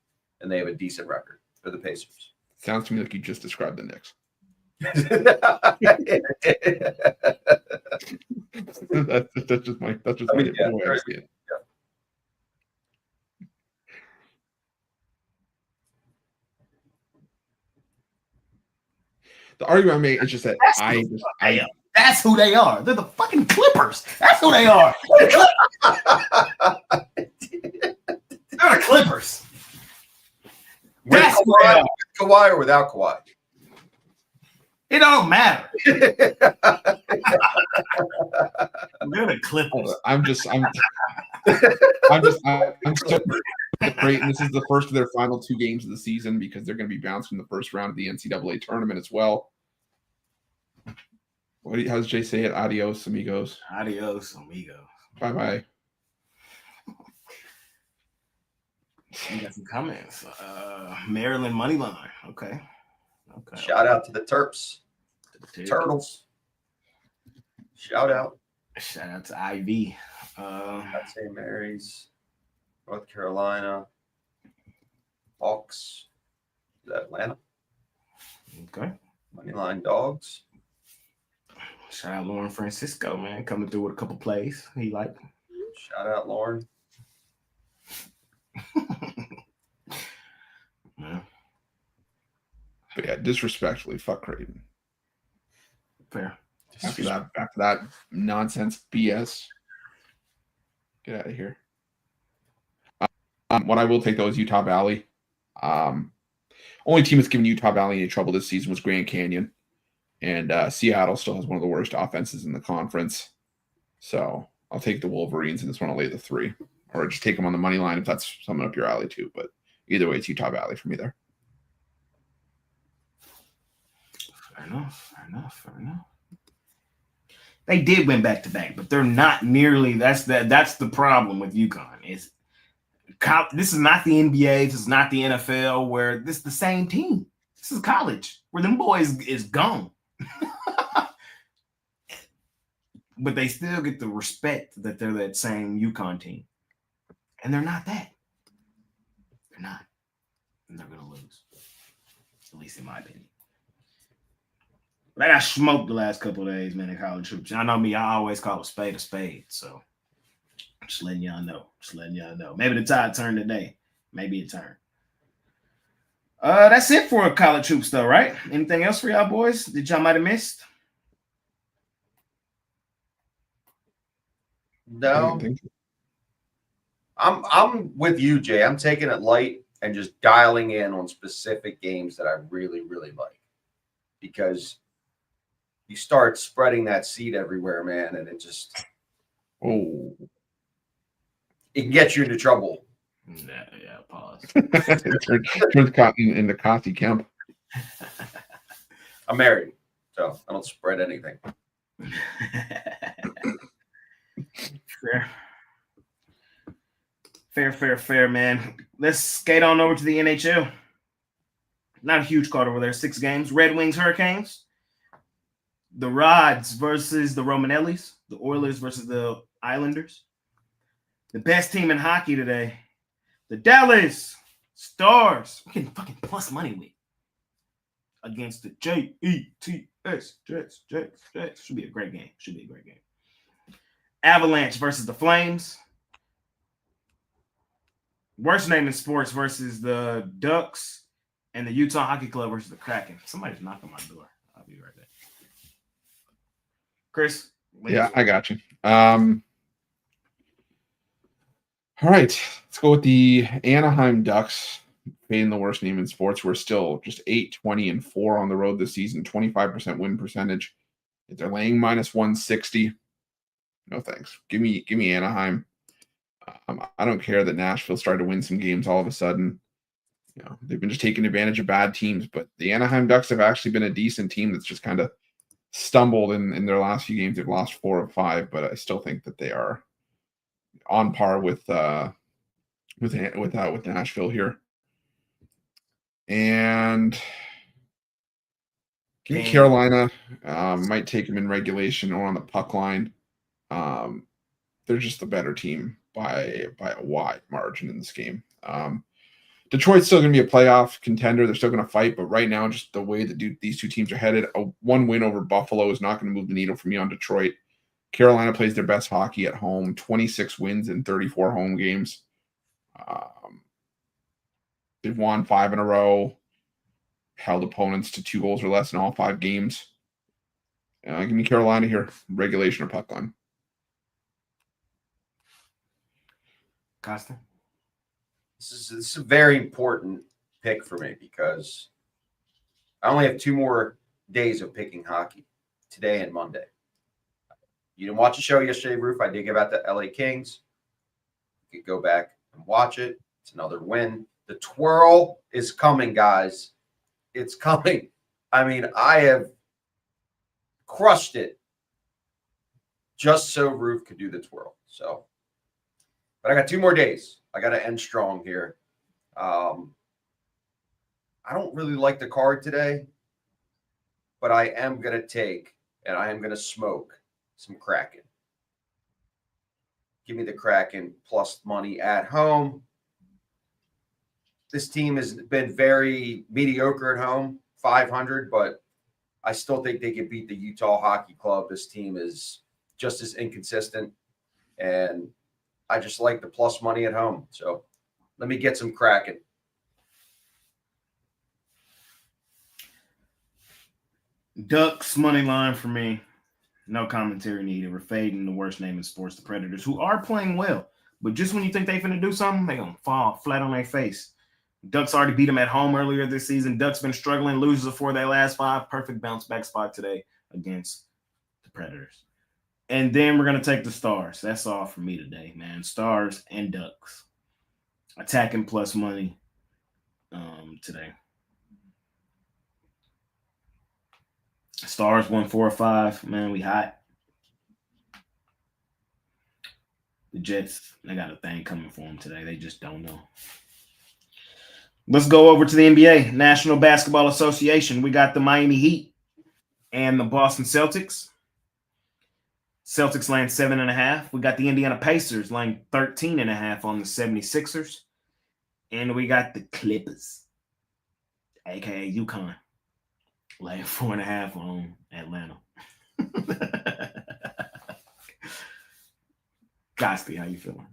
Speaker 3: and they have a decent record. They're the Pacers.
Speaker 2: Sounds to me like you just described the Knicks. that's just my way I see it.
Speaker 3: Yeah.
Speaker 2: The argument I make is just that
Speaker 1: that's who they are. They're the fucking Clippers. That's who they are. They're the Clippers.
Speaker 3: That's who they are. With Kawhi or without Kawhi?
Speaker 1: It don't matter. They're the Clippers.
Speaker 2: I'm so great. And this is the first of their final 2 games of the season because they're going to be bounced in the first round of the NCAA tournament as well. How's Jay say it? Adios, amigos.
Speaker 1: Adios, amigos.
Speaker 2: Bye-bye.
Speaker 1: You got some comments. Maryland money line. Okay.
Speaker 3: Shout out to the Terps.
Speaker 1: To the
Speaker 3: Turtles. Shout out.
Speaker 1: Shout out to Ivy.
Speaker 3: At St. Mary's, North Carolina, Hawks. Is that Atlanta?
Speaker 1: Okay.
Speaker 3: Moneyline Dawgz.
Speaker 1: Shout out Lauren Francisco, man, coming through with a couple plays. He like.
Speaker 3: Shout out Lauren.
Speaker 1: Yeah.
Speaker 2: But yeah, disrespectfully, fuck Creighton.
Speaker 1: Fair.
Speaker 2: After that nonsense BS, get out of here. What I will take though is Utah Valley. Only team that's given Utah Valley any trouble this season was Grand Canyon, and Seattle still has one of the worst offenses in the conference. So I'll take the Wolverines and this one. I'll lay the 3, or just take them on the money line if that's something up your alley too. But either way, it's Utah Valley for me there.
Speaker 1: Fair enough. They did win back-to-back, but they're not nearly. That's the problem with UConn. This is not the NBA. This is not the NFL, where this is the same team. This is college, where them boys is gone. But they still get the respect that they're that same UConn team. And they're not that. They're not. And they're going to lose. At least in my opinion. But I got smoked the last couple of days, man, in college hoops. Y'all know me. I always call a spade. So just letting y'all know. Maybe the tide turned today. Maybe it turned. That's it for college hoops, though, right? Anything else for y'all boys that y'all might have missed?
Speaker 3: No. I'm with you, Jay. I'm taking it light and just dialing in on specific games that I really, really like. Because you start spreading that seed everywhere, man, and it just it can get you into trouble.
Speaker 1: Yeah, pause.
Speaker 2: Turns cotton into coffee Kemp.
Speaker 3: I'm married, so I don't spread anything.
Speaker 1: Fair, man. Let's skate on over to the NHL. Not a huge card over there. 6 games. Red Wings, Hurricanes. The Rods versus the Romanellis. The Oilers versus the Islanders. The best team in hockey today. The Dallas Stars. We're getting fucking plus money with. Against the Jets. Jets. Should be a great game. Avalanche versus the Flames. Worst name in sports versus the Ducks. And the Utah Hockey Club versus the Kraken. Somebody's knocking my door. I'll be right back. Chris?
Speaker 2: Yeah, I got you. All right. Let's go with the Anaheim Ducks. Being the worst name in sports. We're still just 8-20-4 on the road this season. 25% win percentage. They're laying -160. No thanks. Give me Anaheim. I don't care that Nashville started to win some games all of a sudden. You know, they've been just taking advantage of bad teams, but the Anaheim Ducks have actually been a decent team that's just kind of stumbled in their last few games. They've lost 4 of 5, but I still think that they are on par with Nashville here. And give me Carolina. Might take them in regulation or on the puck line. They're just the better team by a wide margin in this game. Detroit's still going to be a playoff contender. They're still going to fight, but right now, just the way that these two teams are headed, one win over Buffalo is not going to move the needle for me on Detroit. Carolina plays their best hockey at home, 26 wins in 34 home games. They've won 5 in a row, held opponents to 2 goals or less in all 5 games. Give me Carolina here, regulation or puck line.
Speaker 1: Costa?
Speaker 3: This is a very important pick for me because I only have 2 more days of picking hockey, today and Monday. You didn't watch the show yesterday, Roof. I did give out the LA Kings. You could go back and watch it. It's another win. The twirl is coming, guys. It's coming. I mean, I have crushed it just so Roof could do the twirl. So, but I got 2 more days. I got to end strong here. I don't really like the card today, but I am going to take and I am going to smoke some Kraken. Give me the Kraken plus money at home. This team has been very mediocre at home, 500, but I still think they can beat the Utah Hockey Club. This team is just as inconsistent, and I just like the plus money at home. So let me get some Kraken.
Speaker 1: Ducks money line for me. No commentary needed. We're fading the worst name in sports, the Predators, who are playing well. But just when you think they're finna do something, they're going to fall flat on their face. Ducks already beat them at home earlier this season. Ducks been struggling, losers for their last 5. Perfect bounce back spot today against the Predators. And then we're going to take the Stars. That's all for me today, man. Stars and Ducks. Attacking plus money today. Stars 1-4-5. Man, we hot. The Jets, they got a thing coming for them today. They just don't know. Let's go over to the NBA, National Basketball Association. We got the Miami Heat and the Boston Celtics. Celtics laying 7.5. We got the Indiana Pacers laying 13.5 on the 76ers. And we got the Clippers, a.k.a. UConn, laying 4.5 on Atlanta. Godsby, how you feeling?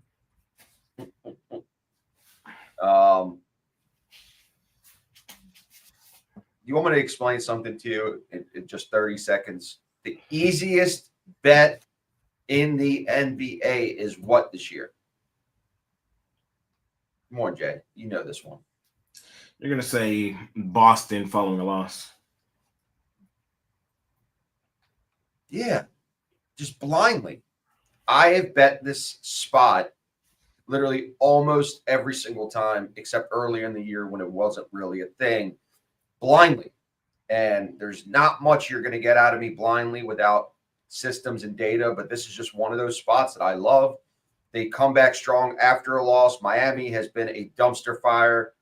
Speaker 3: You want me to explain something to you in just 30 seconds? The easiest bet in the NBA is what this year? Come on, Jay. You know this one.
Speaker 1: You're going to say Boston following a loss.
Speaker 3: Yeah, just blindly. I have bet this spot literally almost every single time, except earlier in the year when it wasn't really a thing, blindly. And there's not much you're going to get out of me blindly without systems and data, but this is just one of those spots that I love. They come back strong after a loss. Miami has been a dumpster fire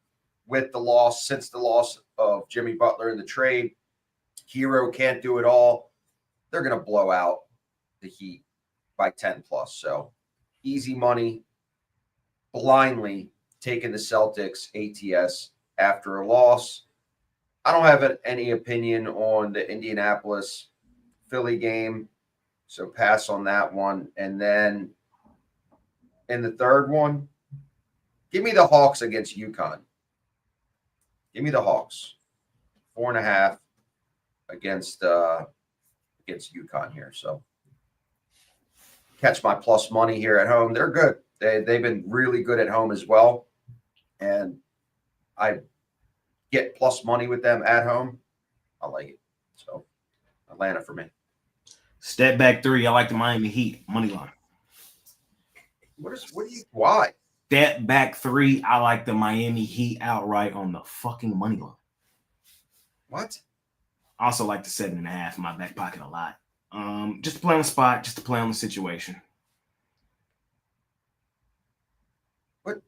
Speaker 3: with the loss since the loss of Jimmy Butler in the trade. Hero can't do it all. They're going to blow out the Heat by 10 plus. So easy money, blindly taking the Celtics ATS after a loss. I don't have any opinion on the Indianapolis Philly game, so pass on that one. And then in the third one, give me the Hawks against UConn. Give me the Hawks. 4.5 against UConn here. So catch my plus money here at home. They're good. They've been really good at home as well. And I get plus money with them at home. I like it. So Atlanta for me.
Speaker 1: Step back 3. I like the Miami Heat money line.
Speaker 3: Why?
Speaker 1: Step back 3. I like the Miami Heat outright on the fucking money line.
Speaker 3: What?
Speaker 1: I also like the 7.5 in my back pocket a lot. Just to play on the spot, just to play on the situation.
Speaker 3: What?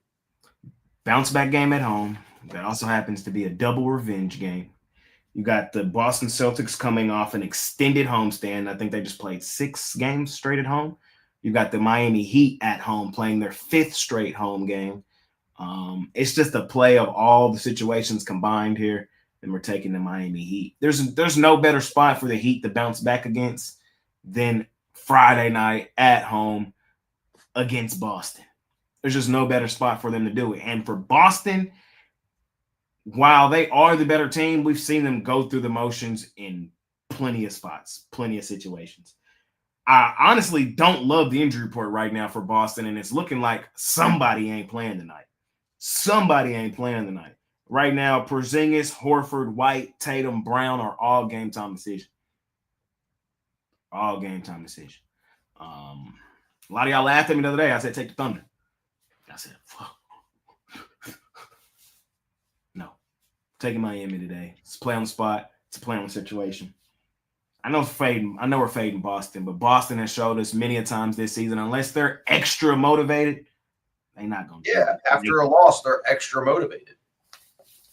Speaker 1: Bounce back game at home. That also happens to be a double revenge game. You got the Boston Celtics coming off an extended homestand. I think they just played 6 games straight at home. You got the Miami Heat at home playing their 5th straight home game. It's just a play of all the situations combined here, and we're taking the Miami Heat. There's no better spot for the Heat to bounce back against than Friday night at home against Boston. There's just no better spot for them to do it. And for Boston, while they are the better team, we've seen them go through the motions in plenty of spots, plenty of situations. I honestly don't love the injury report right now for Boston, and it's looking like somebody ain't playing tonight. Somebody ain't playing tonight. Right now, Porzingis, Horford, White, Tatum, Brown are all game time decision. All game time decision. A lot of y'all laughed at me the other day. I said, take the Thunder. I said, fuck. No. Taking Miami today. It's a play on the spot. It's a play on the situation. I know we're fading Boston, but Boston has showed us many a times this season, unless they're extra motivated, They're not going to.
Speaker 3: Yeah, after a loss, they're extra motivated.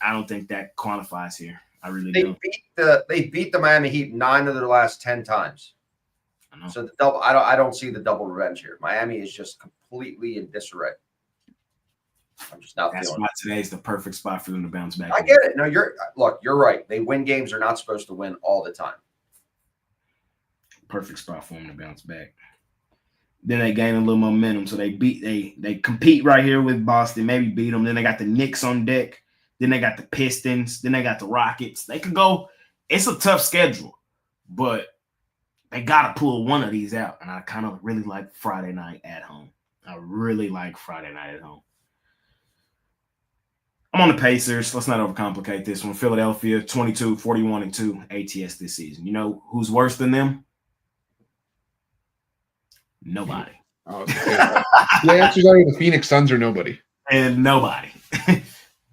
Speaker 1: I don't think that quantifies here. I really
Speaker 3: They
Speaker 1: don't.
Speaker 3: beat the Miami Heat 9 of their last 10 times.
Speaker 1: I know.
Speaker 3: So the double, I don't see the double revenge here. Miami is just completely in disarray. I'm just not
Speaker 1: That's
Speaker 3: feeling
Speaker 1: why
Speaker 3: it.
Speaker 1: today's the perfect spot for them to bounce back.
Speaker 3: I get it. No, you're right. They win games they're not supposed to win all the time.
Speaker 1: Perfect spot for them to bounce back. Then they gain a little momentum, so they compete right here with Boston, maybe beat them. Then they got the Knicks on deck. Then they got the Pistons. Then they got the Rockets. They could go. It's a tough schedule, but they got to pull one of these out. And I kind of really like Friday night at home. I really like Friday night at home. I'm on the Pacers. Let's not overcomplicate this one. Philadelphia, 22, 41-2 ATS this season. You know who's worse than them? Nobody.
Speaker 2: Oh, the answers are the Phoenix Suns or nobody.
Speaker 1: And nobody.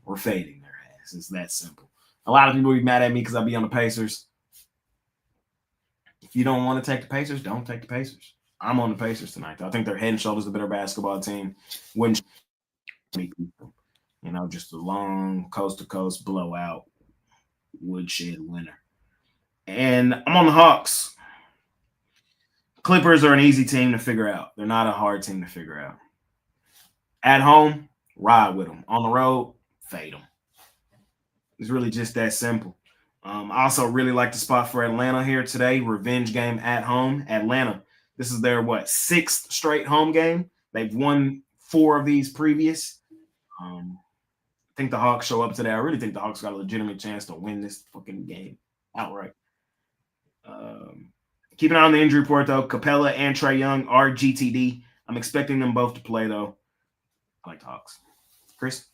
Speaker 1: We're fading their ass. It's that simple. A lot of people be mad at me because I be on the Pacers. If you don't want to take the Pacers, don't take the Pacers. I'm on the Pacers tonight, though. I think they're head and shoulders the better basketball team. Wouldn't beat them. You know, just a long coast-to-coast blowout woodshed winner. And I'm on the Hawks. Clippers are an easy team to figure out. They're not a hard team to figure out. At home, ride with them. On the road, fade them. It's really just that simple. I also really like the spot for Atlanta here today. Revenge game at home. Atlanta, this is their, sixth straight home game. They've won 4 of these previous. I think the Hawks show up today. I really think the Hawks got a legitimate chance to win this fucking game outright. Keep an eye on the injury report, though. Capella and Trae Young are GTD. I'm expecting them both to play, though. I like the Hawks. Chris?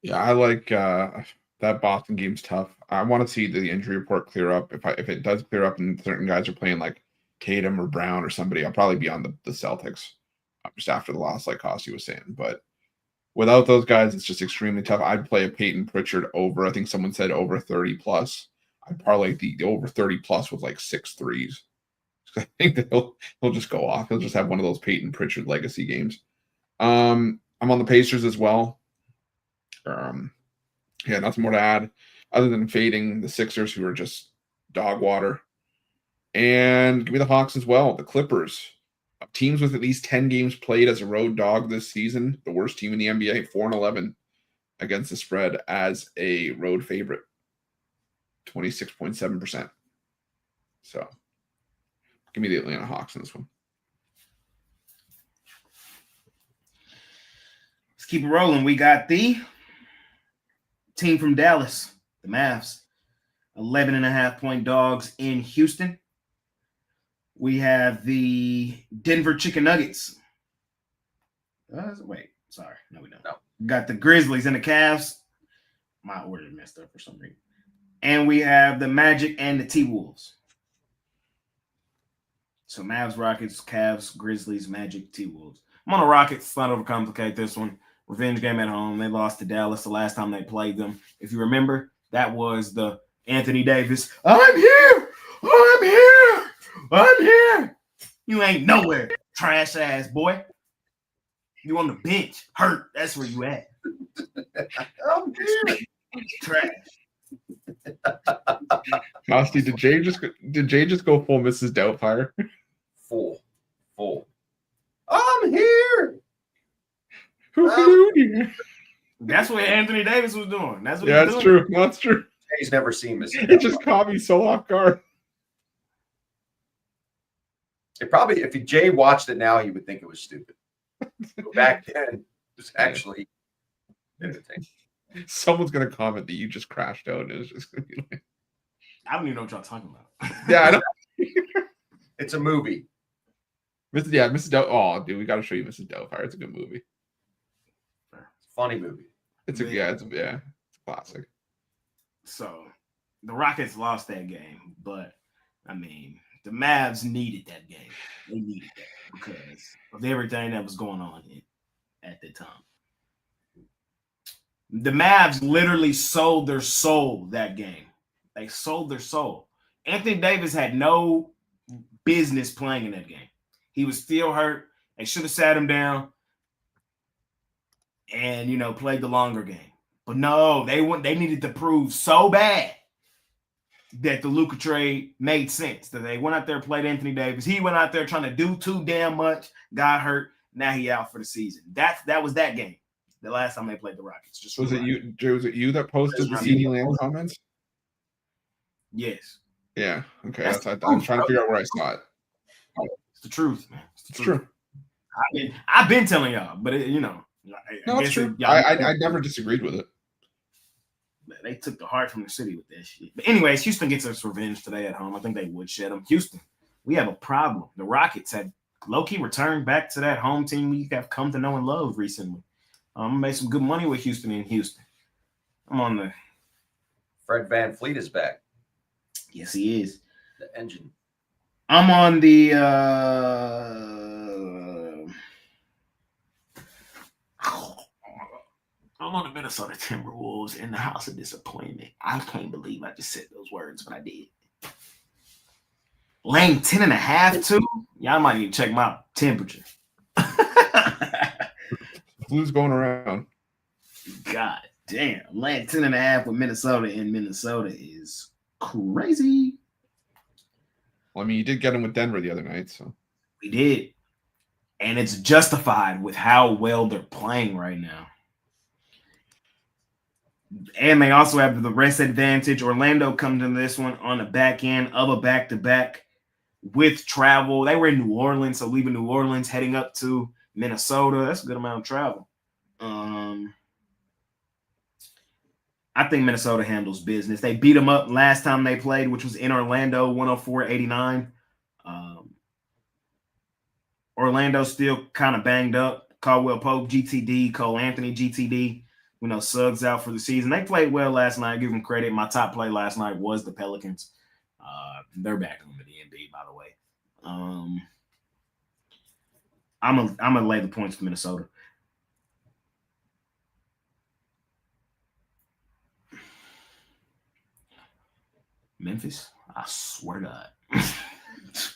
Speaker 2: Yeah, I like that Boston game's tough. I want to see the injury report clear up. If it does clear up and certain guys are playing like Tatum or Brown or somebody, I'll probably be on the Celtics just after the loss, like Kossi was saying. But without those guys, it's just extremely tough. I'd play a Peyton Pritchard over. I think someone said over 30 plus. I'd parlay the over 30 plus with like 6 threes. I think that he'll just go off. He'll just have one of those Peyton Pritchard legacy games. I'm on the Pacers as well. Yeah, nothing more to add other than fading the Sixers, who are just dog water. And give me the Hawks as well. The Clippers, teams with at least 10 games played as a road dog this season. The worst team in the NBA, 4-11 against the spread as a road favorite, 26.7%. So give me the Atlanta Hawks in this one.
Speaker 1: Let's keep it rolling. We got the team from Dallas, the Mavs, 11.5-point dogs in Houston. We have the Denver Chicken Nuggets. Wait, sorry. No, we don't.
Speaker 3: No.
Speaker 1: We got the Grizzlies and the Cavs. My order messed up for some reason. And we have the Magic and the T-Wolves. So Mavs, Rockets, Cavs, Grizzlies, Magic, T-Wolves. I'm on the Rockets. Let's not overcomplicate this one. Revenge game at home. They lost to Dallas the last time they played them. If you remember, that was the Anthony Davis, I'm here! I'm here! I'm here! You ain't nowhere, trash ass boy. You on the bench, hurt. That's where you at.
Speaker 3: I'm here.
Speaker 1: Trash.
Speaker 2: Kossi, did Jay just go full Mrs. Doubtfire?
Speaker 3: Full. I'm here.
Speaker 1: That's what Anthony Davis was doing. That's what
Speaker 2: Yeah,
Speaker 1: he was
Speaker 2: that's
Speaker 1: doing.
Speaker 2: true. No, that's true.
Speaker 3: He's never seen this.
Speaker 2: It just caught me so off guard.
Speaker 3: If Jay watched it now, he would think it was stupid. But back then, it was actually entertaining.
Speaker 2: Someone's gonna comment that you just crashed out. And it's just gonna be like,
Speaker 1: I don't even know what y'all talking about.
Speaker 2: yeah, I know.
Speaker 3: It's a movie.
Speaker 2: Mrs. Doubtfire. Oh, dude, we got to show you Mrs. Doubtfire. It's a good movie.
Speaker 3: Funny movie.
Speaker 2: It's a classic.
Speaker 1: So the Rockets lost that game, but I mean, the Mavs needed that game. They needed that because of everything that was going on at the time. The Mavs literally sold their soul that game. They sold their soul. Anthony Davis had no business playing in that game. He was still hurt. They should have sat him down and, played the longer game. But no, they needed to prove so bad that the Luka trade made sense. That they went out there, played Anthony Davis. He went out there trying to do too damn much, got hurt. Now he out for the season. That was that game. The last time they played the Rockets.
Speaker 2: Was it you that posted the CD Lamb comments?
Speaker 1: Yes.
Speaker 2: Yeah. Okay. I'm trying to figure out where I saw it.
Speaker 1: It's the truth, man.
Speaker 2: It's true.
Speaker 1: I've been telling y'all, but
Speaker 2: no, it's true. I never disagreed with it.
Speaker 1: They took the heart from the city with that shit. But anyways, Houston gets us revenge today at home. I think they would shed them. Houston, we have a problem. The Rockets have low-key returned back to that home team we have come to know and love recently. Made some good money with Houston in Houston. I'm on the
Speaker 3: Fred VanVleet is back.
Speaker 1: Yes, he is.
Speaker 3: The engine.
Speaker 1: I'm on the Minnesota Timberwolves in the house of disappointment. I can't believe I just said those words, but I did. Laying 10.5 too? Y'all might need to check my temperature.
Speaker 2: Flu's going around.
Speaker 1: God damn. Laying 10.5 with Minnesota in Minnesota is crazy.
Speaker 2: Well, I mean, you did get him with Denver the other night, so.
Speaker 1: We did. And it's justified with how well they're playing right now. And they also have the rest advantage. Orlando comes into this one on the back end of a back-to-back with travel. They were in New Orleans, so leaving New Orleans, heading up to Minnesota. That's a good amount of travel. I think Minnesota handles business. They beat them up last time they played, which was in Orlando, 104-89. Orlando still kind of banged up. Caldwell Pope, GTD. Cole Anthony, GTD. Suggs out for the season. They played well last night. Give them credit. My top play last night was the Pelicans. They're back on the DNB, by the way. I'm gonna lay the points for Minnesota. Memphis, I swear to God.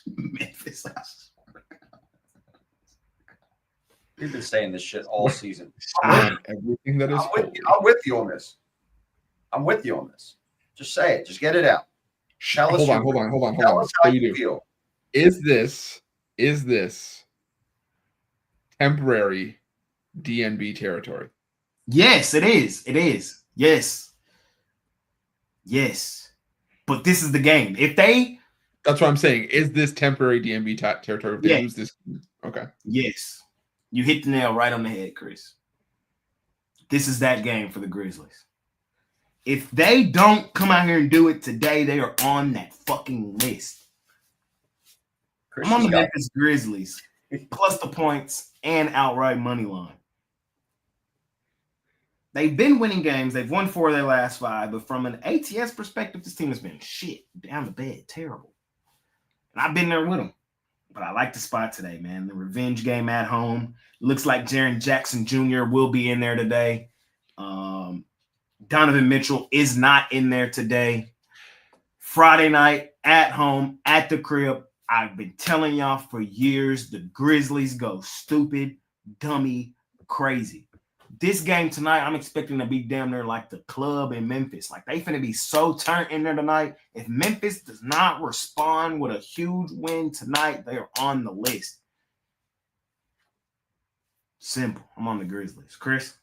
Speaker 1: Memphis, I swear to God.
Speaker 3: We've been saying this shit all season.
Speaker 2: Everything that is
Speaker 3: I'm with you on this. I'm with you on this. Just say it. Just get it out.
Speaker 2: Hold on.
Speaker 3: Tell us how you feel.
Speaker 2: Is this temporary DNB territory?
Speaker 1: Yes, it is. It is. Yes. But this is the game.
Speaker 2: That's what I'm saying. Is this temporary DNB territory? If they lose this, okay.
Speaker 1: Yes. You hit the nail right on the head, Chris. This is that game for the Grizzlies. If they don't come out here and do it today, they are on that fucking list. I'm on the Memphis Grizzlies, plus the points and outright money line. They've been winning games. They've won 4 of their last 5. But from an ATS perspective, this team has been shit. Down the bed. Terrible. And I've been there with them. But I like the spot today, man. The revenge game at home. Looks like Jaren Jackson Jr. will be in there today. Donovan Mitchell is not in there today. Friday night at home, at the crib. I've been telling y'all for years, the Grizzlies go stupid, dummy, crazy. This game tonight, I'm expecting to be damn near like the club in Memphis. Like, they finna be so turned in there tonight. If Memphis does not respond with a huge win tonight, they are on the list. Simple. I'm on the Grizzlies. Chris?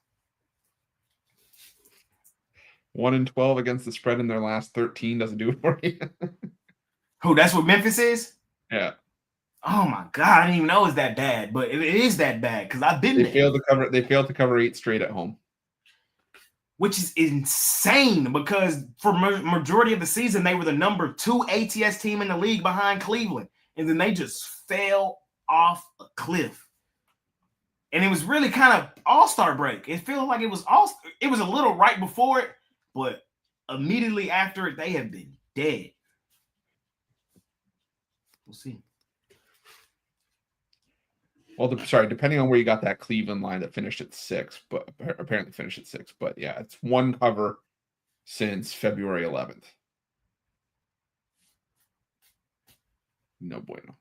Speaker 2: 1-12 against the spread in their last 13 doesn't do it for you.
Speaker 1: Who, that's what Memphis is?
Speaker 2: Yeah.
Speaker 1: Oh my God, I didn't even know it was that bad, but it is that bad because I've been there.
Speaker 2: They failed to cover 8 straight at home,
Speaker 1: which is insane because for majority of the season they were the number 2 ATS team in the league behind Cleveland, and then they just fell off a cliff. And it was really kind of all-star break. It feels like it was a little right before it, but immediately after it, they have been dead. We'll see.
Speaker 2: Well, depending on where you got that Cleveland line that finished at 6, but apparently finished at 6. But yeah, it's 1 cover since February 11th. No bueno.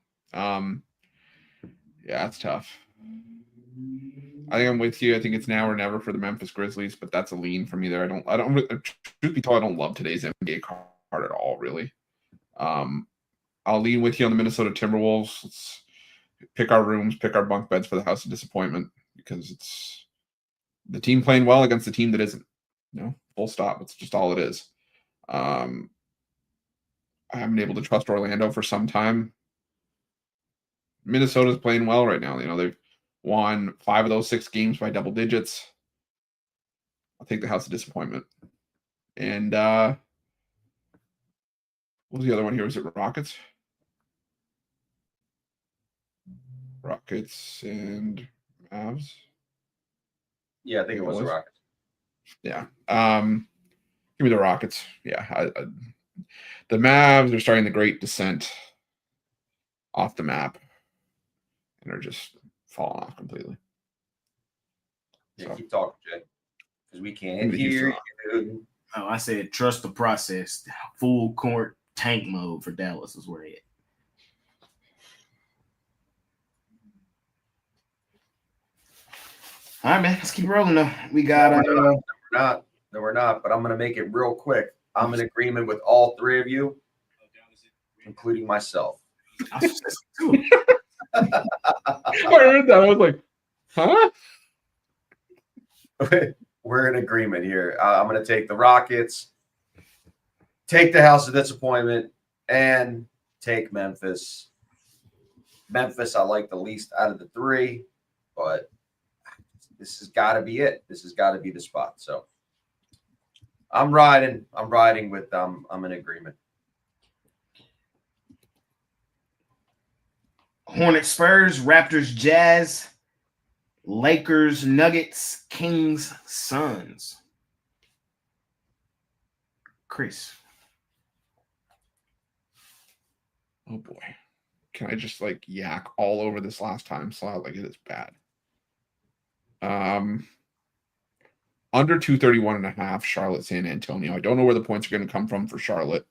Speaker 2: Yeah, that's tough. I think I'm with you. I think it's now or never for the Memphis Grizzlies, but that's a lean for me there. I don't. Truth be told, I don't love today's NBA card at all, really. I'll lean with you on the Minnesota Timberwolves. Let's pick our rooms, pick our bunk beds for the house of disappointment, because it's the team playing well against the team that isn't. Full stop. It's just all it is. I haven't been able to trust Orlando for some time. Minnesota's playing well right now. They've won 5 of those 6 games by double digits. I'll take the house of disappointment. And what was the other one here? Was it Rockets? Rockets and Mavs?
Speaker 3: Yeah, I think it was the Rockets.
Speaker 2: Yeah. Give me the Rockets. Yeah. The Mavs are starting the great descent off the map and are just falling off completely.
Speaker 3: Yeah,
Speaker 2: So,
Speaker 3: keep talking, Jay, because we can't hear you.
Speaker 1: Oh, I said trust the process. Full court tank mode for Dallas is where they at. All right, man. Let's keep rolling though. We got
Speaker 3: No, we're not. But I'm gonna make it real quick. I'm in agreement with all 3 of you, including myself.
Speaker 2: I heard that. I was like, huh?
Speaker 3: We're in agreement here. I'm going to take the Rockets, take the house of disappointment, and take Memphis. Memphis, I like the least out of the 3, but this has got to be it. This has got to be the spot. So I'm riding with them. I'm in agreement.
Speaker 1: Hornets, Spurs, Raptors, Jazz, Lakers, Nuggets, Kings, Suns. Chris.
Speaker 2: Oh boy. Can I just yak all over this last time slot? It is bad. Under 231.5, Charlotte, San Antonio. I don't know where the points are going to come from for Charlotte.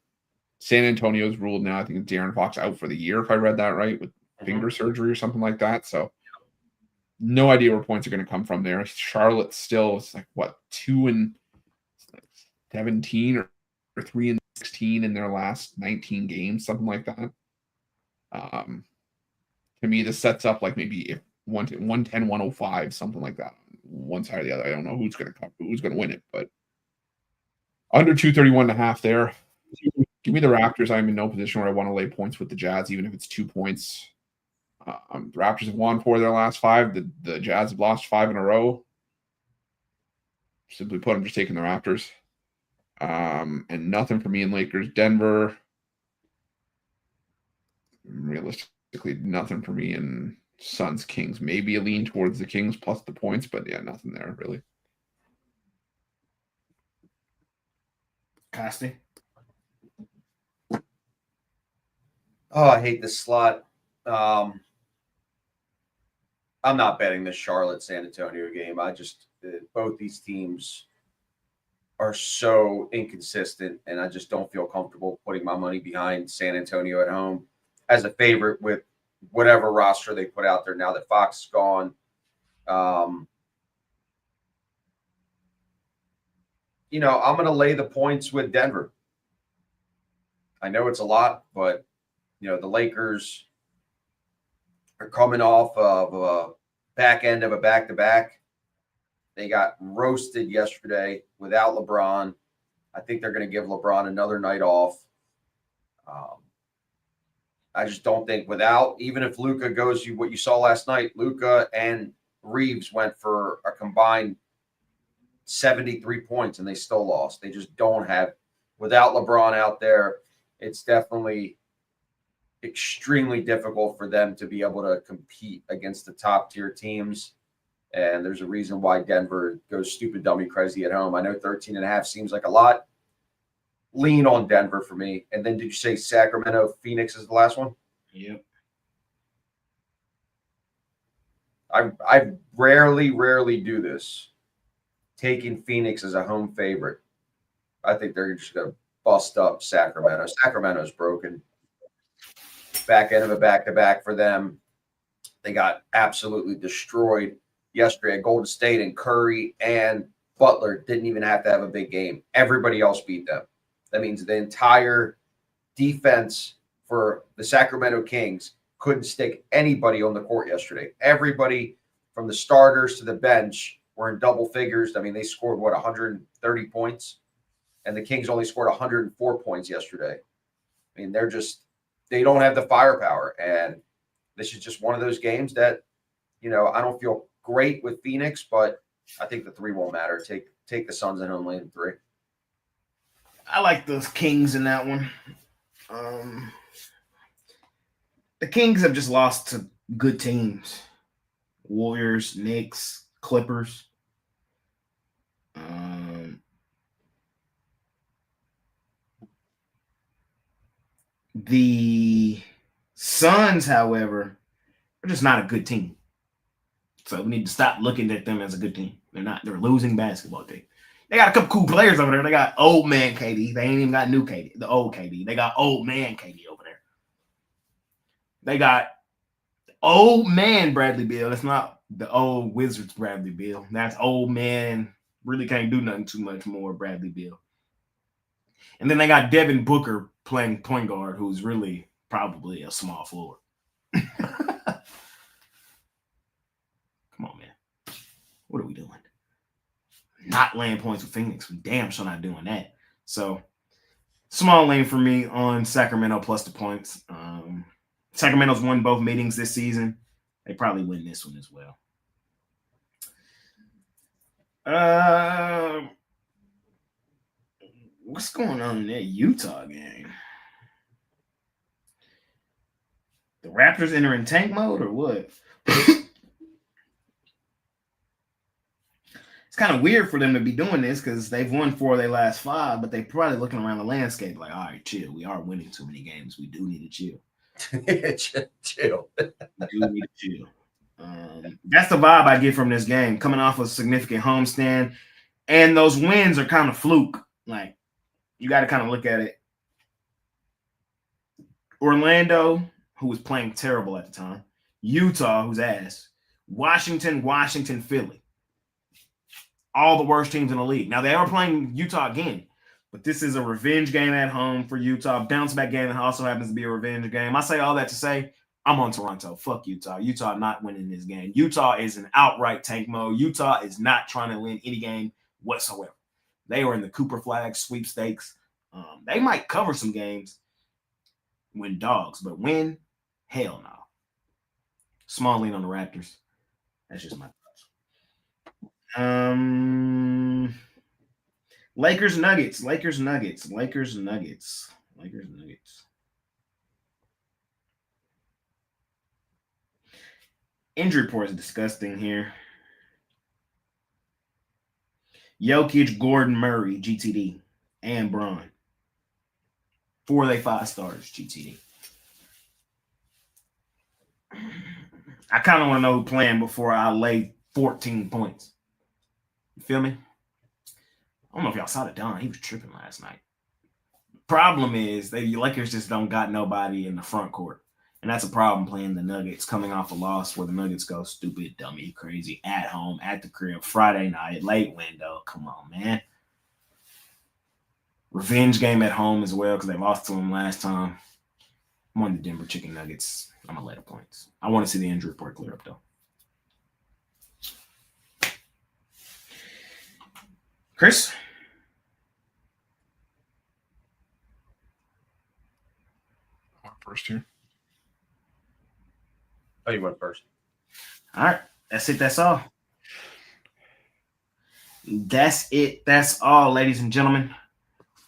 Speaker 2: San Antonio's ruled now. I think it's De'Aaron Fox out for the year, if I read that right, with finger surgery or something like that. So no idea where points are going to come from there. Charlotte still is 2-17 or 3-16 in their last 19 games, something like that. To me, this sets up maybe 110, 105, something like that. One side or the other. I don't know who's going to win it, but under 231.5 there. Give me the Raptors. I'm in no position where I want to lay points with the Jazz, even if it's 2 points. The Raptors have won 4 of their last 5. The Jazz have lost 5 in a row. Simply put, I'm just taking the Raptors. And nothing for me in Lakers. Denver. Realistically, nothing for me in Suns, Kings. Maybe a lean towards the Kings plus the points, but yeah, nothing there really.
Speaker 1: Costi.
Speaker 3: Oh, I hate this slot. I'm not betting the Charlotte San Antonio game. Both these teams are so inconsistent, and I just don't feel comfortable putting my money behind San Antonio at home as a favorite with whatever roster they put out there now that Fox is gone. I'm going to lay the points with Denver. I know it's a lot, but the Lakers are coming off of a back end of a back-to-back. They got roasted yesterday without LeBron. I think they're going to give LeBron another night off. I just don't think even if Luka goes, what you saw last night, Luka and Reeves went for a combined 73 points and they still lost. They just don't have, without LeBron out there, it's definitely extremely difficult for them to be able to compete against the top tier teams. And there's a reason why Denver goes stupid dummy crazy at home. I know 13.5 seems like a lot. Lean on Denver for me. And then did you say Sacramento, Phoenix is the last one?
Speaker 1: Yep.
Speaker 3: I rarely do this, taking Phoenix as a home favorite. I think they're just going to bust up Sacramento. Sacramento's broken. Back end of a back-to-back for them. They got absolutely destroyed yesterday at Golden State, and Curry and Butler didn't even have to have a big game. Everybody else beat them. That means the entire defense for the Sacramento Kings couldn't stick anybody on the court yesterday. Everybody from the starters to the bench were in double figures. I mean, they scored, 130 points? And the Kings only scored 104 points yesterday. I mean, they don't have the firepower. And this is just one of those games that, I don't feel great with Phoenix, but I think the 3 won't matter. Take the Suns and only in 3.
Speaker 1: I like the Kings in that one. The Kings have just lost to good teams. Warriors, Knicks, Clippers. The Suns, however, are just not a good team. So we need to stop looking at them as a good team. They're not. They're a losing basketball team. They got a couple cool players over there. They got old man KD. They ain't even got new KD, the old KD. They got old man KD over there. They got old man Bradley Beal. That's not the old Wizards Bradley Beal. That's old man, really can't do nothing too much more Bradley Beal. And then they got Devin Booker playing point guard, who's really probably a small forward. Come on, man. What are we doing? Not laying points with Phoenix. We damn sure not doing that. So, small lane for me on Sacramento plus the points. Sacramento's won both meetings this season. They probably win this one as well. What's going on in that Utah game? The Raptors entering tank mode or what? It's kind of weird for them to be doing this because they've won 4 of their last 5, but they're probably looking around the landscape like, all right, chill. We are winning too many games. We do need to chill.
Speaker 3: Chill.
Speaker 1: We do need to chill. That's the vibe I get from this game, coming off a significant homestand. And those wins are kind of fluke. Like, you got to kind of look at it. Orlando, who was playing terrible at the time. Utah, who's ass. Washington, Philly. All the worst teams in the league. Now, they are playing Utah again, but this is a revenge game at home for Utah. Bounce back game that also happens to be a revenge game. I say all that to say I'm on Toronto. Fuck Utah. Utah not winning this game. Utah is in outright tank mode. Utah is not trying to win any game whatsoever. They are in the Cooper Flag sweepstakes. They might cover some games, win Dawgz, but win? Hell no. Small lean on the Raptors. That's just my thoughts. Lakers Nuggets. Injury report is disgusting here. Jokic, Gordon, Murray, GTD, and Bron. 4 of they 5 stars, GTD. I kind of want to know who playing before I lay 14 points. You feel me? I don't know if y'all saw the Don. He was tripping last night. Problem is, the Lakers just don't got nobody in the front court. And that's a problem playing the Nuggets, coming off a loss where the Nuggets go stupid, dummy, crazy, at home, at the crib, Friday night, late window. Come on, man. Revenge game at home as well because they lost to them last time. I'm on the Denver Chicken Nuggets. I'm going to lay the points. I want to see the injury report clear up, though. Chris?
Speaker 2: First here.
Speaker 3: Oh, you went first.
Speaker 1: All right. That's it. That's all. That's it. That's all, ladies and gentlemen.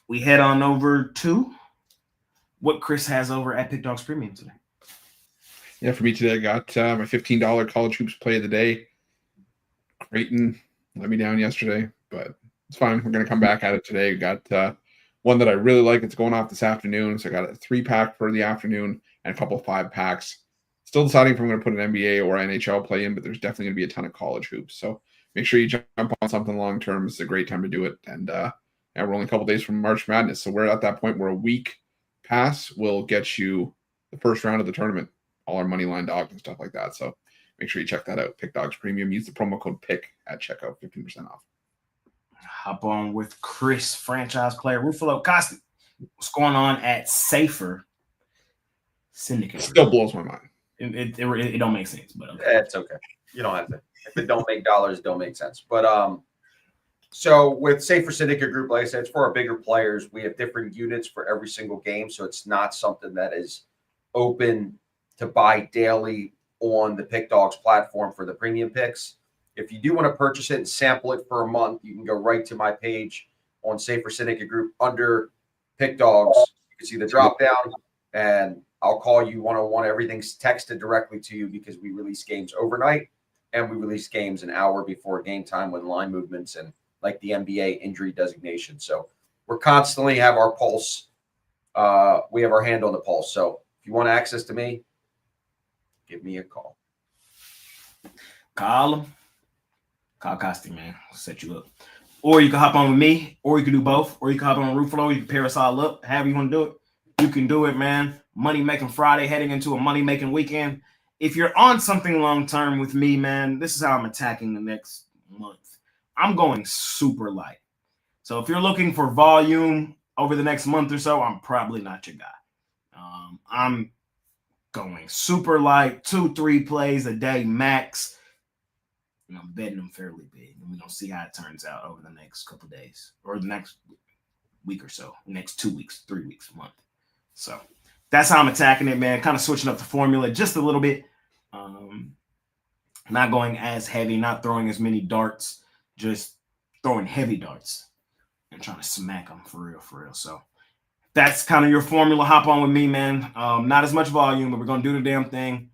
Speaker 1: We head on over to what Chris has over at Pick Dawgz Premium today.
Speaker 2: Yeah, for me today, I got my $15 college hoops play of the day. Creighton let me down yesterday, but it's fine. We're going to come back at it today. We got one that I really like. It's going off this afternoon. So I got a 3-pack for the afternoon and a couple of 5-packs. Still deciding if I'm going to put an NBA or NHL play in, but there's definitely going to be a ton of college hoops. So make sure you jump on something long-term. It's a great time to do it. And we're only a couple days from March Madness. So we're at that point where a week pass will get you the first round of the tournament, all our money line dogs and stuff like that. So make sure you check that out. Pick Dawgz Premium. Use the promo code PICK at checkout, 15% off.
Speaker 1: Hop on with Chris, franchise player, Ruffalo Costi. What's going on at Safer Syndicate?
Speaker 2: Still blows my mind.
Speaker 1: It don't make sense, but okay.
Speaker 3: It's okay. You don't have to. If it don't make dollars, it don't make sense. But so with Safer Syndicate Group, like I said, it's for our bigger players. We have different units for every single game, so it's not something that is open to buy daily on the Pick Dawgz platform for the premium picks. If you do want to purchase it and sample it for a month, you can go right to my page on Safer Syndicate Group under Pick Dawgz. You can see the drop down, and I'll call you one-on-one. Everything's texted directly to you because we release games overnight, and we release games an hour before game time when line movements and like the NBA injury designation. So we're constantly have our pulse. We have our hand on the pulse. So if you want access to me, give me a call.
Speaker 1: Call him. Call Costi, man. I'll set you up. Or you can hop on with me, or you can do both, or you can hop on Ruffalo. You can pair us all up. However you want to do it, you can do it, man. Money-making Friday, heading into a money-making weekend. If you're on something long-term with me, man, this is how I'm attacking the next month. I'm going super light. So if you're looking for volume over the next month or so, I'm probably not your guy. I'm going super light, 2-3 plays a day max. And I'm betting them fairly big. And we're going to see how it turns out over the next couple of days or the next week or so, next 2 weeks, 3 weeks, a month. So that's how I'm attacking it, man. Kind of switching up the formula just a little bit. Not going as heavy, not throwing as many darts, just throwing heavy darts and trying to smack them for real. So that's kind of your formula. Hop on with me, man. Not as much volume, but we're going to do the damn thing.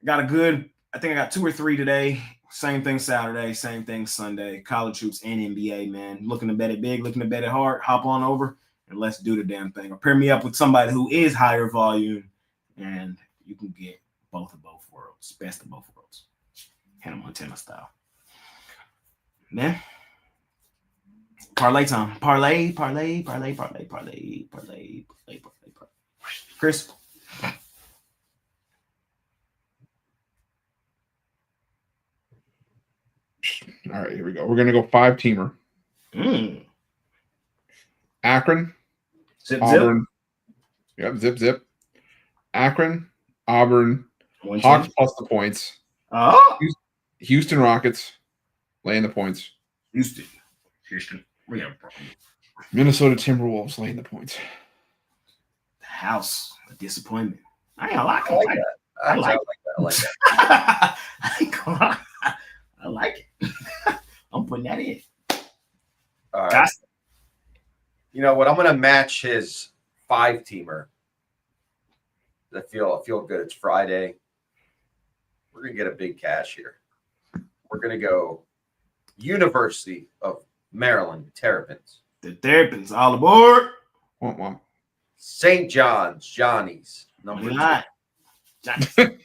Speaker 1: I think I got 2 or 3 today. Same thing Saturday, same thing Sunday. College hoops and NBA, man. Looking to bet it big, looking to bet it hard. Hop on over and let's do the damn thing. Or pair me up with somebody who is higher volume, and you can get both worlds, best of both worlds. Hannah Montana style. Man. Parlay time. Parlay. Chris.
Speaker 2: All right, here we go. We're going to go 5-teamer. Akron,
Speaker 1: Zip,
Speaker 2: Auburn. Yep, zip. Akron, Auburn, Hawks plus the points.
Speaker 1: Oh.
Speaker 2: Houston Rockets laying the points.
Speaker 1: Houston. We have a problem.
Speaker 2: Minnesota Timberwolves laying the points.
Speaker 1: The house, a disappointment. I like
Speaker 3: that. I like that.
Speaker 1: I like it. I'm putting that in.
Speaker 3: All right. You know what? I'm going to match his 5-teamer. I feel good. It's Friday. We're going to get a big cash here. We're going to go University of Maryland Terrapins.
Speaker 1: The Terrapins all aboard.
Speaker 2: Womp.
Speaker 3: St. John's Johnnies. Number 2.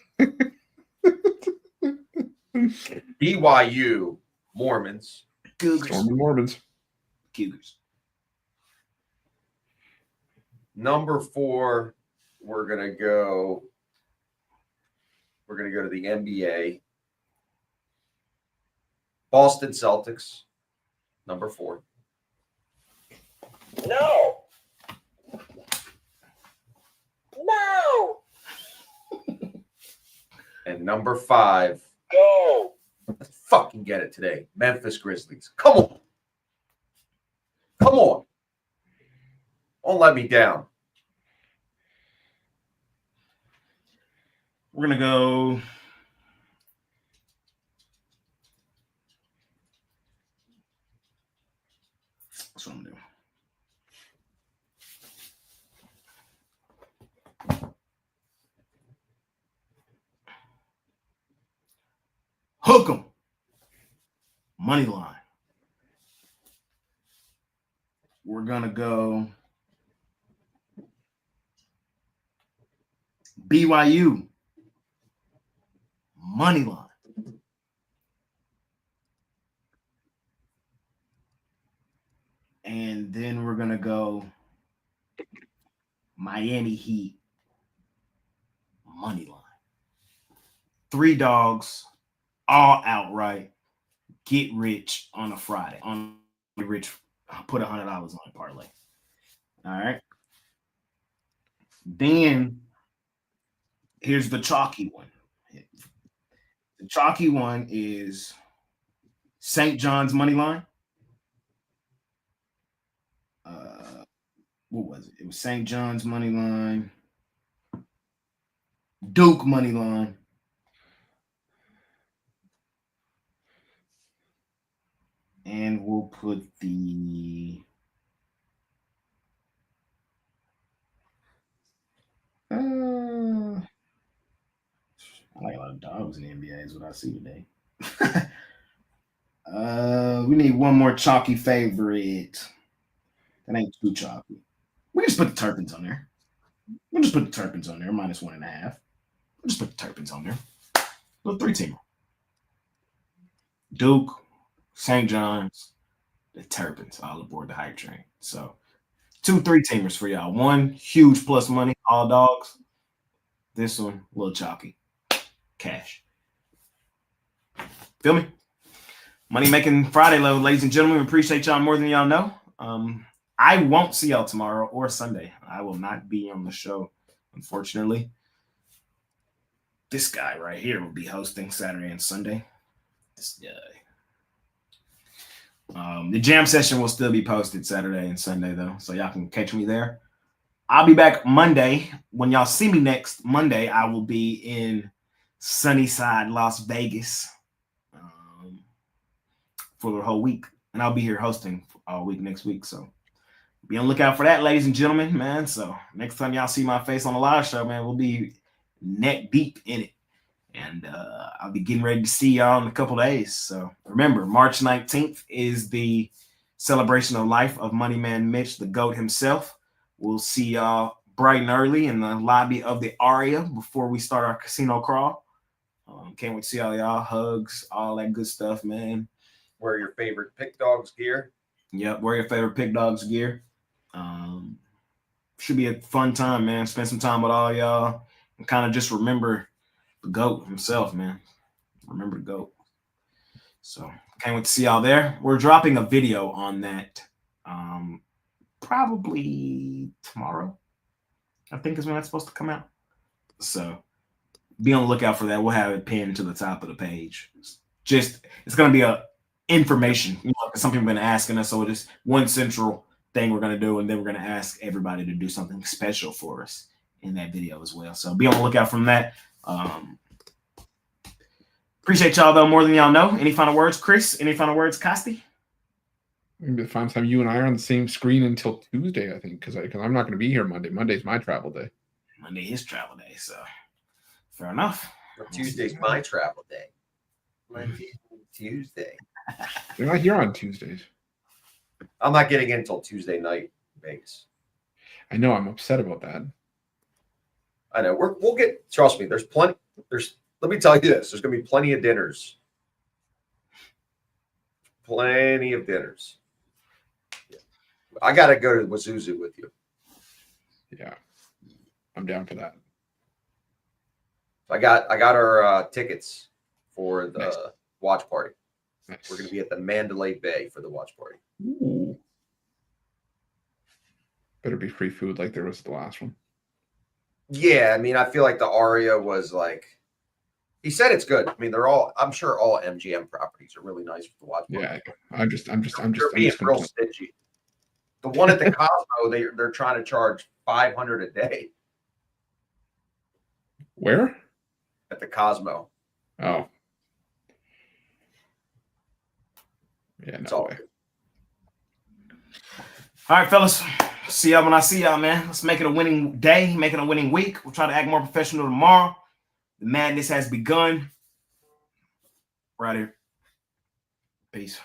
Speaker 3: BYU Mormons.
Speaker 1: Cougars.
Speaker 3: Number 4, we're gonna go to the NBA. Boston Celtics. Number 4. No. And number 5. Go. Let's fucking get it today. Memphis Grizzlies. Come on. Don't let me down.
Speaker 1: We're going to go. That's what I'm doing. Hook 'em. Money line. We're going to go BYU. Money line. And then we're going to go Miami Heat. Money line. 3 dogs, all outright. Get rich on a Friday. Get rich, put $100 on a parlay. All right. Then here's the chalky one. The chalky one is St. John's money line. What was it? It was St. John's money line, Duke money line, and we'll put the I like a lot of dogs in the NBA is what I see today. We need one more chalky favorite. That ain't too chalky. We just put the Terpins on there. We'll just put the Terpins on there, -1.5. We'll just put the Terpins on there. Little 3-teamer. Duke, St. John's, the Terpins, all aboard the hype train. So 2 3-teamers for y'all. One huge plus money, all dogs. This one, a little chalky. Cash. Feel me? Money making Friday, ladies and gentlemen. We appreciate y'all more than y'all know. I won't see y'all tomorrow or Sunday. I will not be on the show, unfortunately. This guy right here will be hosting Saturday and Sunday. This guy. The jam session will still be posted Saturday and Sunday, though, so y'all can catch me there. I'll be back Monday. When y'all see me next Monday, I will be in Sunnyside, Las Vegas for the whole week. And I'll be here hosting all week next week, so be on the lookout for that, ladies and gentlemen, man. So next time y'all see my face on the live show, man, we'll be neck deep in it. And I'll be getting ready to see y'all in a couple days. So remember, March 19th is the celebration of life of Money Man Mitch, the GOAT himself. We'll see y'all bright and early in the lobby of the Aria before we start our casino crawl. Can't wait to see all y'all. Hugs, all that good stuff, man.
Speaker 3: Wear your favorite Pick Dawgz gear.
Speaker 1: Yep, wear your favorite Pick Dawgz gear. Should be a fun time, man. Spend some time with all y'all and kind of just remember the GOAT himself, man. Remember the GOAT. So can't wait to see y'all there. We're dropping a video on that probably tomorrow. I think is when that's supposed to come out. So be on the lookout for that. We'll have it pinned to the top of the page. It's going to be a information. You know, some people have been asking us, so it's one central thing we're going to do, and then we're going to ask everybody to do something special for us in that video as well. So be on the lookout from that. Appreciate y'all, though, more than y'all know. Any final words, Chris? Any final words, Costi?
Speaker 2: Maybe the final time you and I are on the same screen until Tuesday, I think, because I'm not going to be here Monday. Monday's my travel day.
Speaker 1: Monday is travel day, so fair enough.
Speaker 3: Tuesday's my travel day. Monday, Tuesday.
Speaker 2: You're not here on Tuesdays.
Speaker 3: I'm not getting in until Tuesday night in Vegas.
Speaker 2: I know. I'm upset about that.
Speaker 3: I know. We'll get. Trust me. There's plenty. Let me tell you this. There's going to be plenty of dinners. Plenty of dinners. I got to go to Wazuzu with you.
Speaker 2: Yeah, I'm down for that.
Speaker 3: I got our tickets for the watch party.
Speaker 2: Nice.
Speaker 3: We're going to be at the Mandalay Bay for the watch party.
Speaker 2: Ooh. Better be free food like there was the last one.
Speaker 3: Yeah, I mean, I feel like the Aria was like. He said it's good. I mean, I'm sure all MGM properties are really nice for the watch party.
Speaker 2: Yeah, I'm just
Speaker 3: being real stingy. The one at the Cosmo, they're trying to charge $500 a day.
Speaker 2: Where?
Speaker 3: At the Cosmo.
Speaker 2: Oh. Yeah, no way.
Speaker 1: All right, fellas. See y'all when I see y'all, man. Let's make it a winning day, make it a winning week. We'll try to act more professional tomorrow. The madness has begun. Right here. Peace.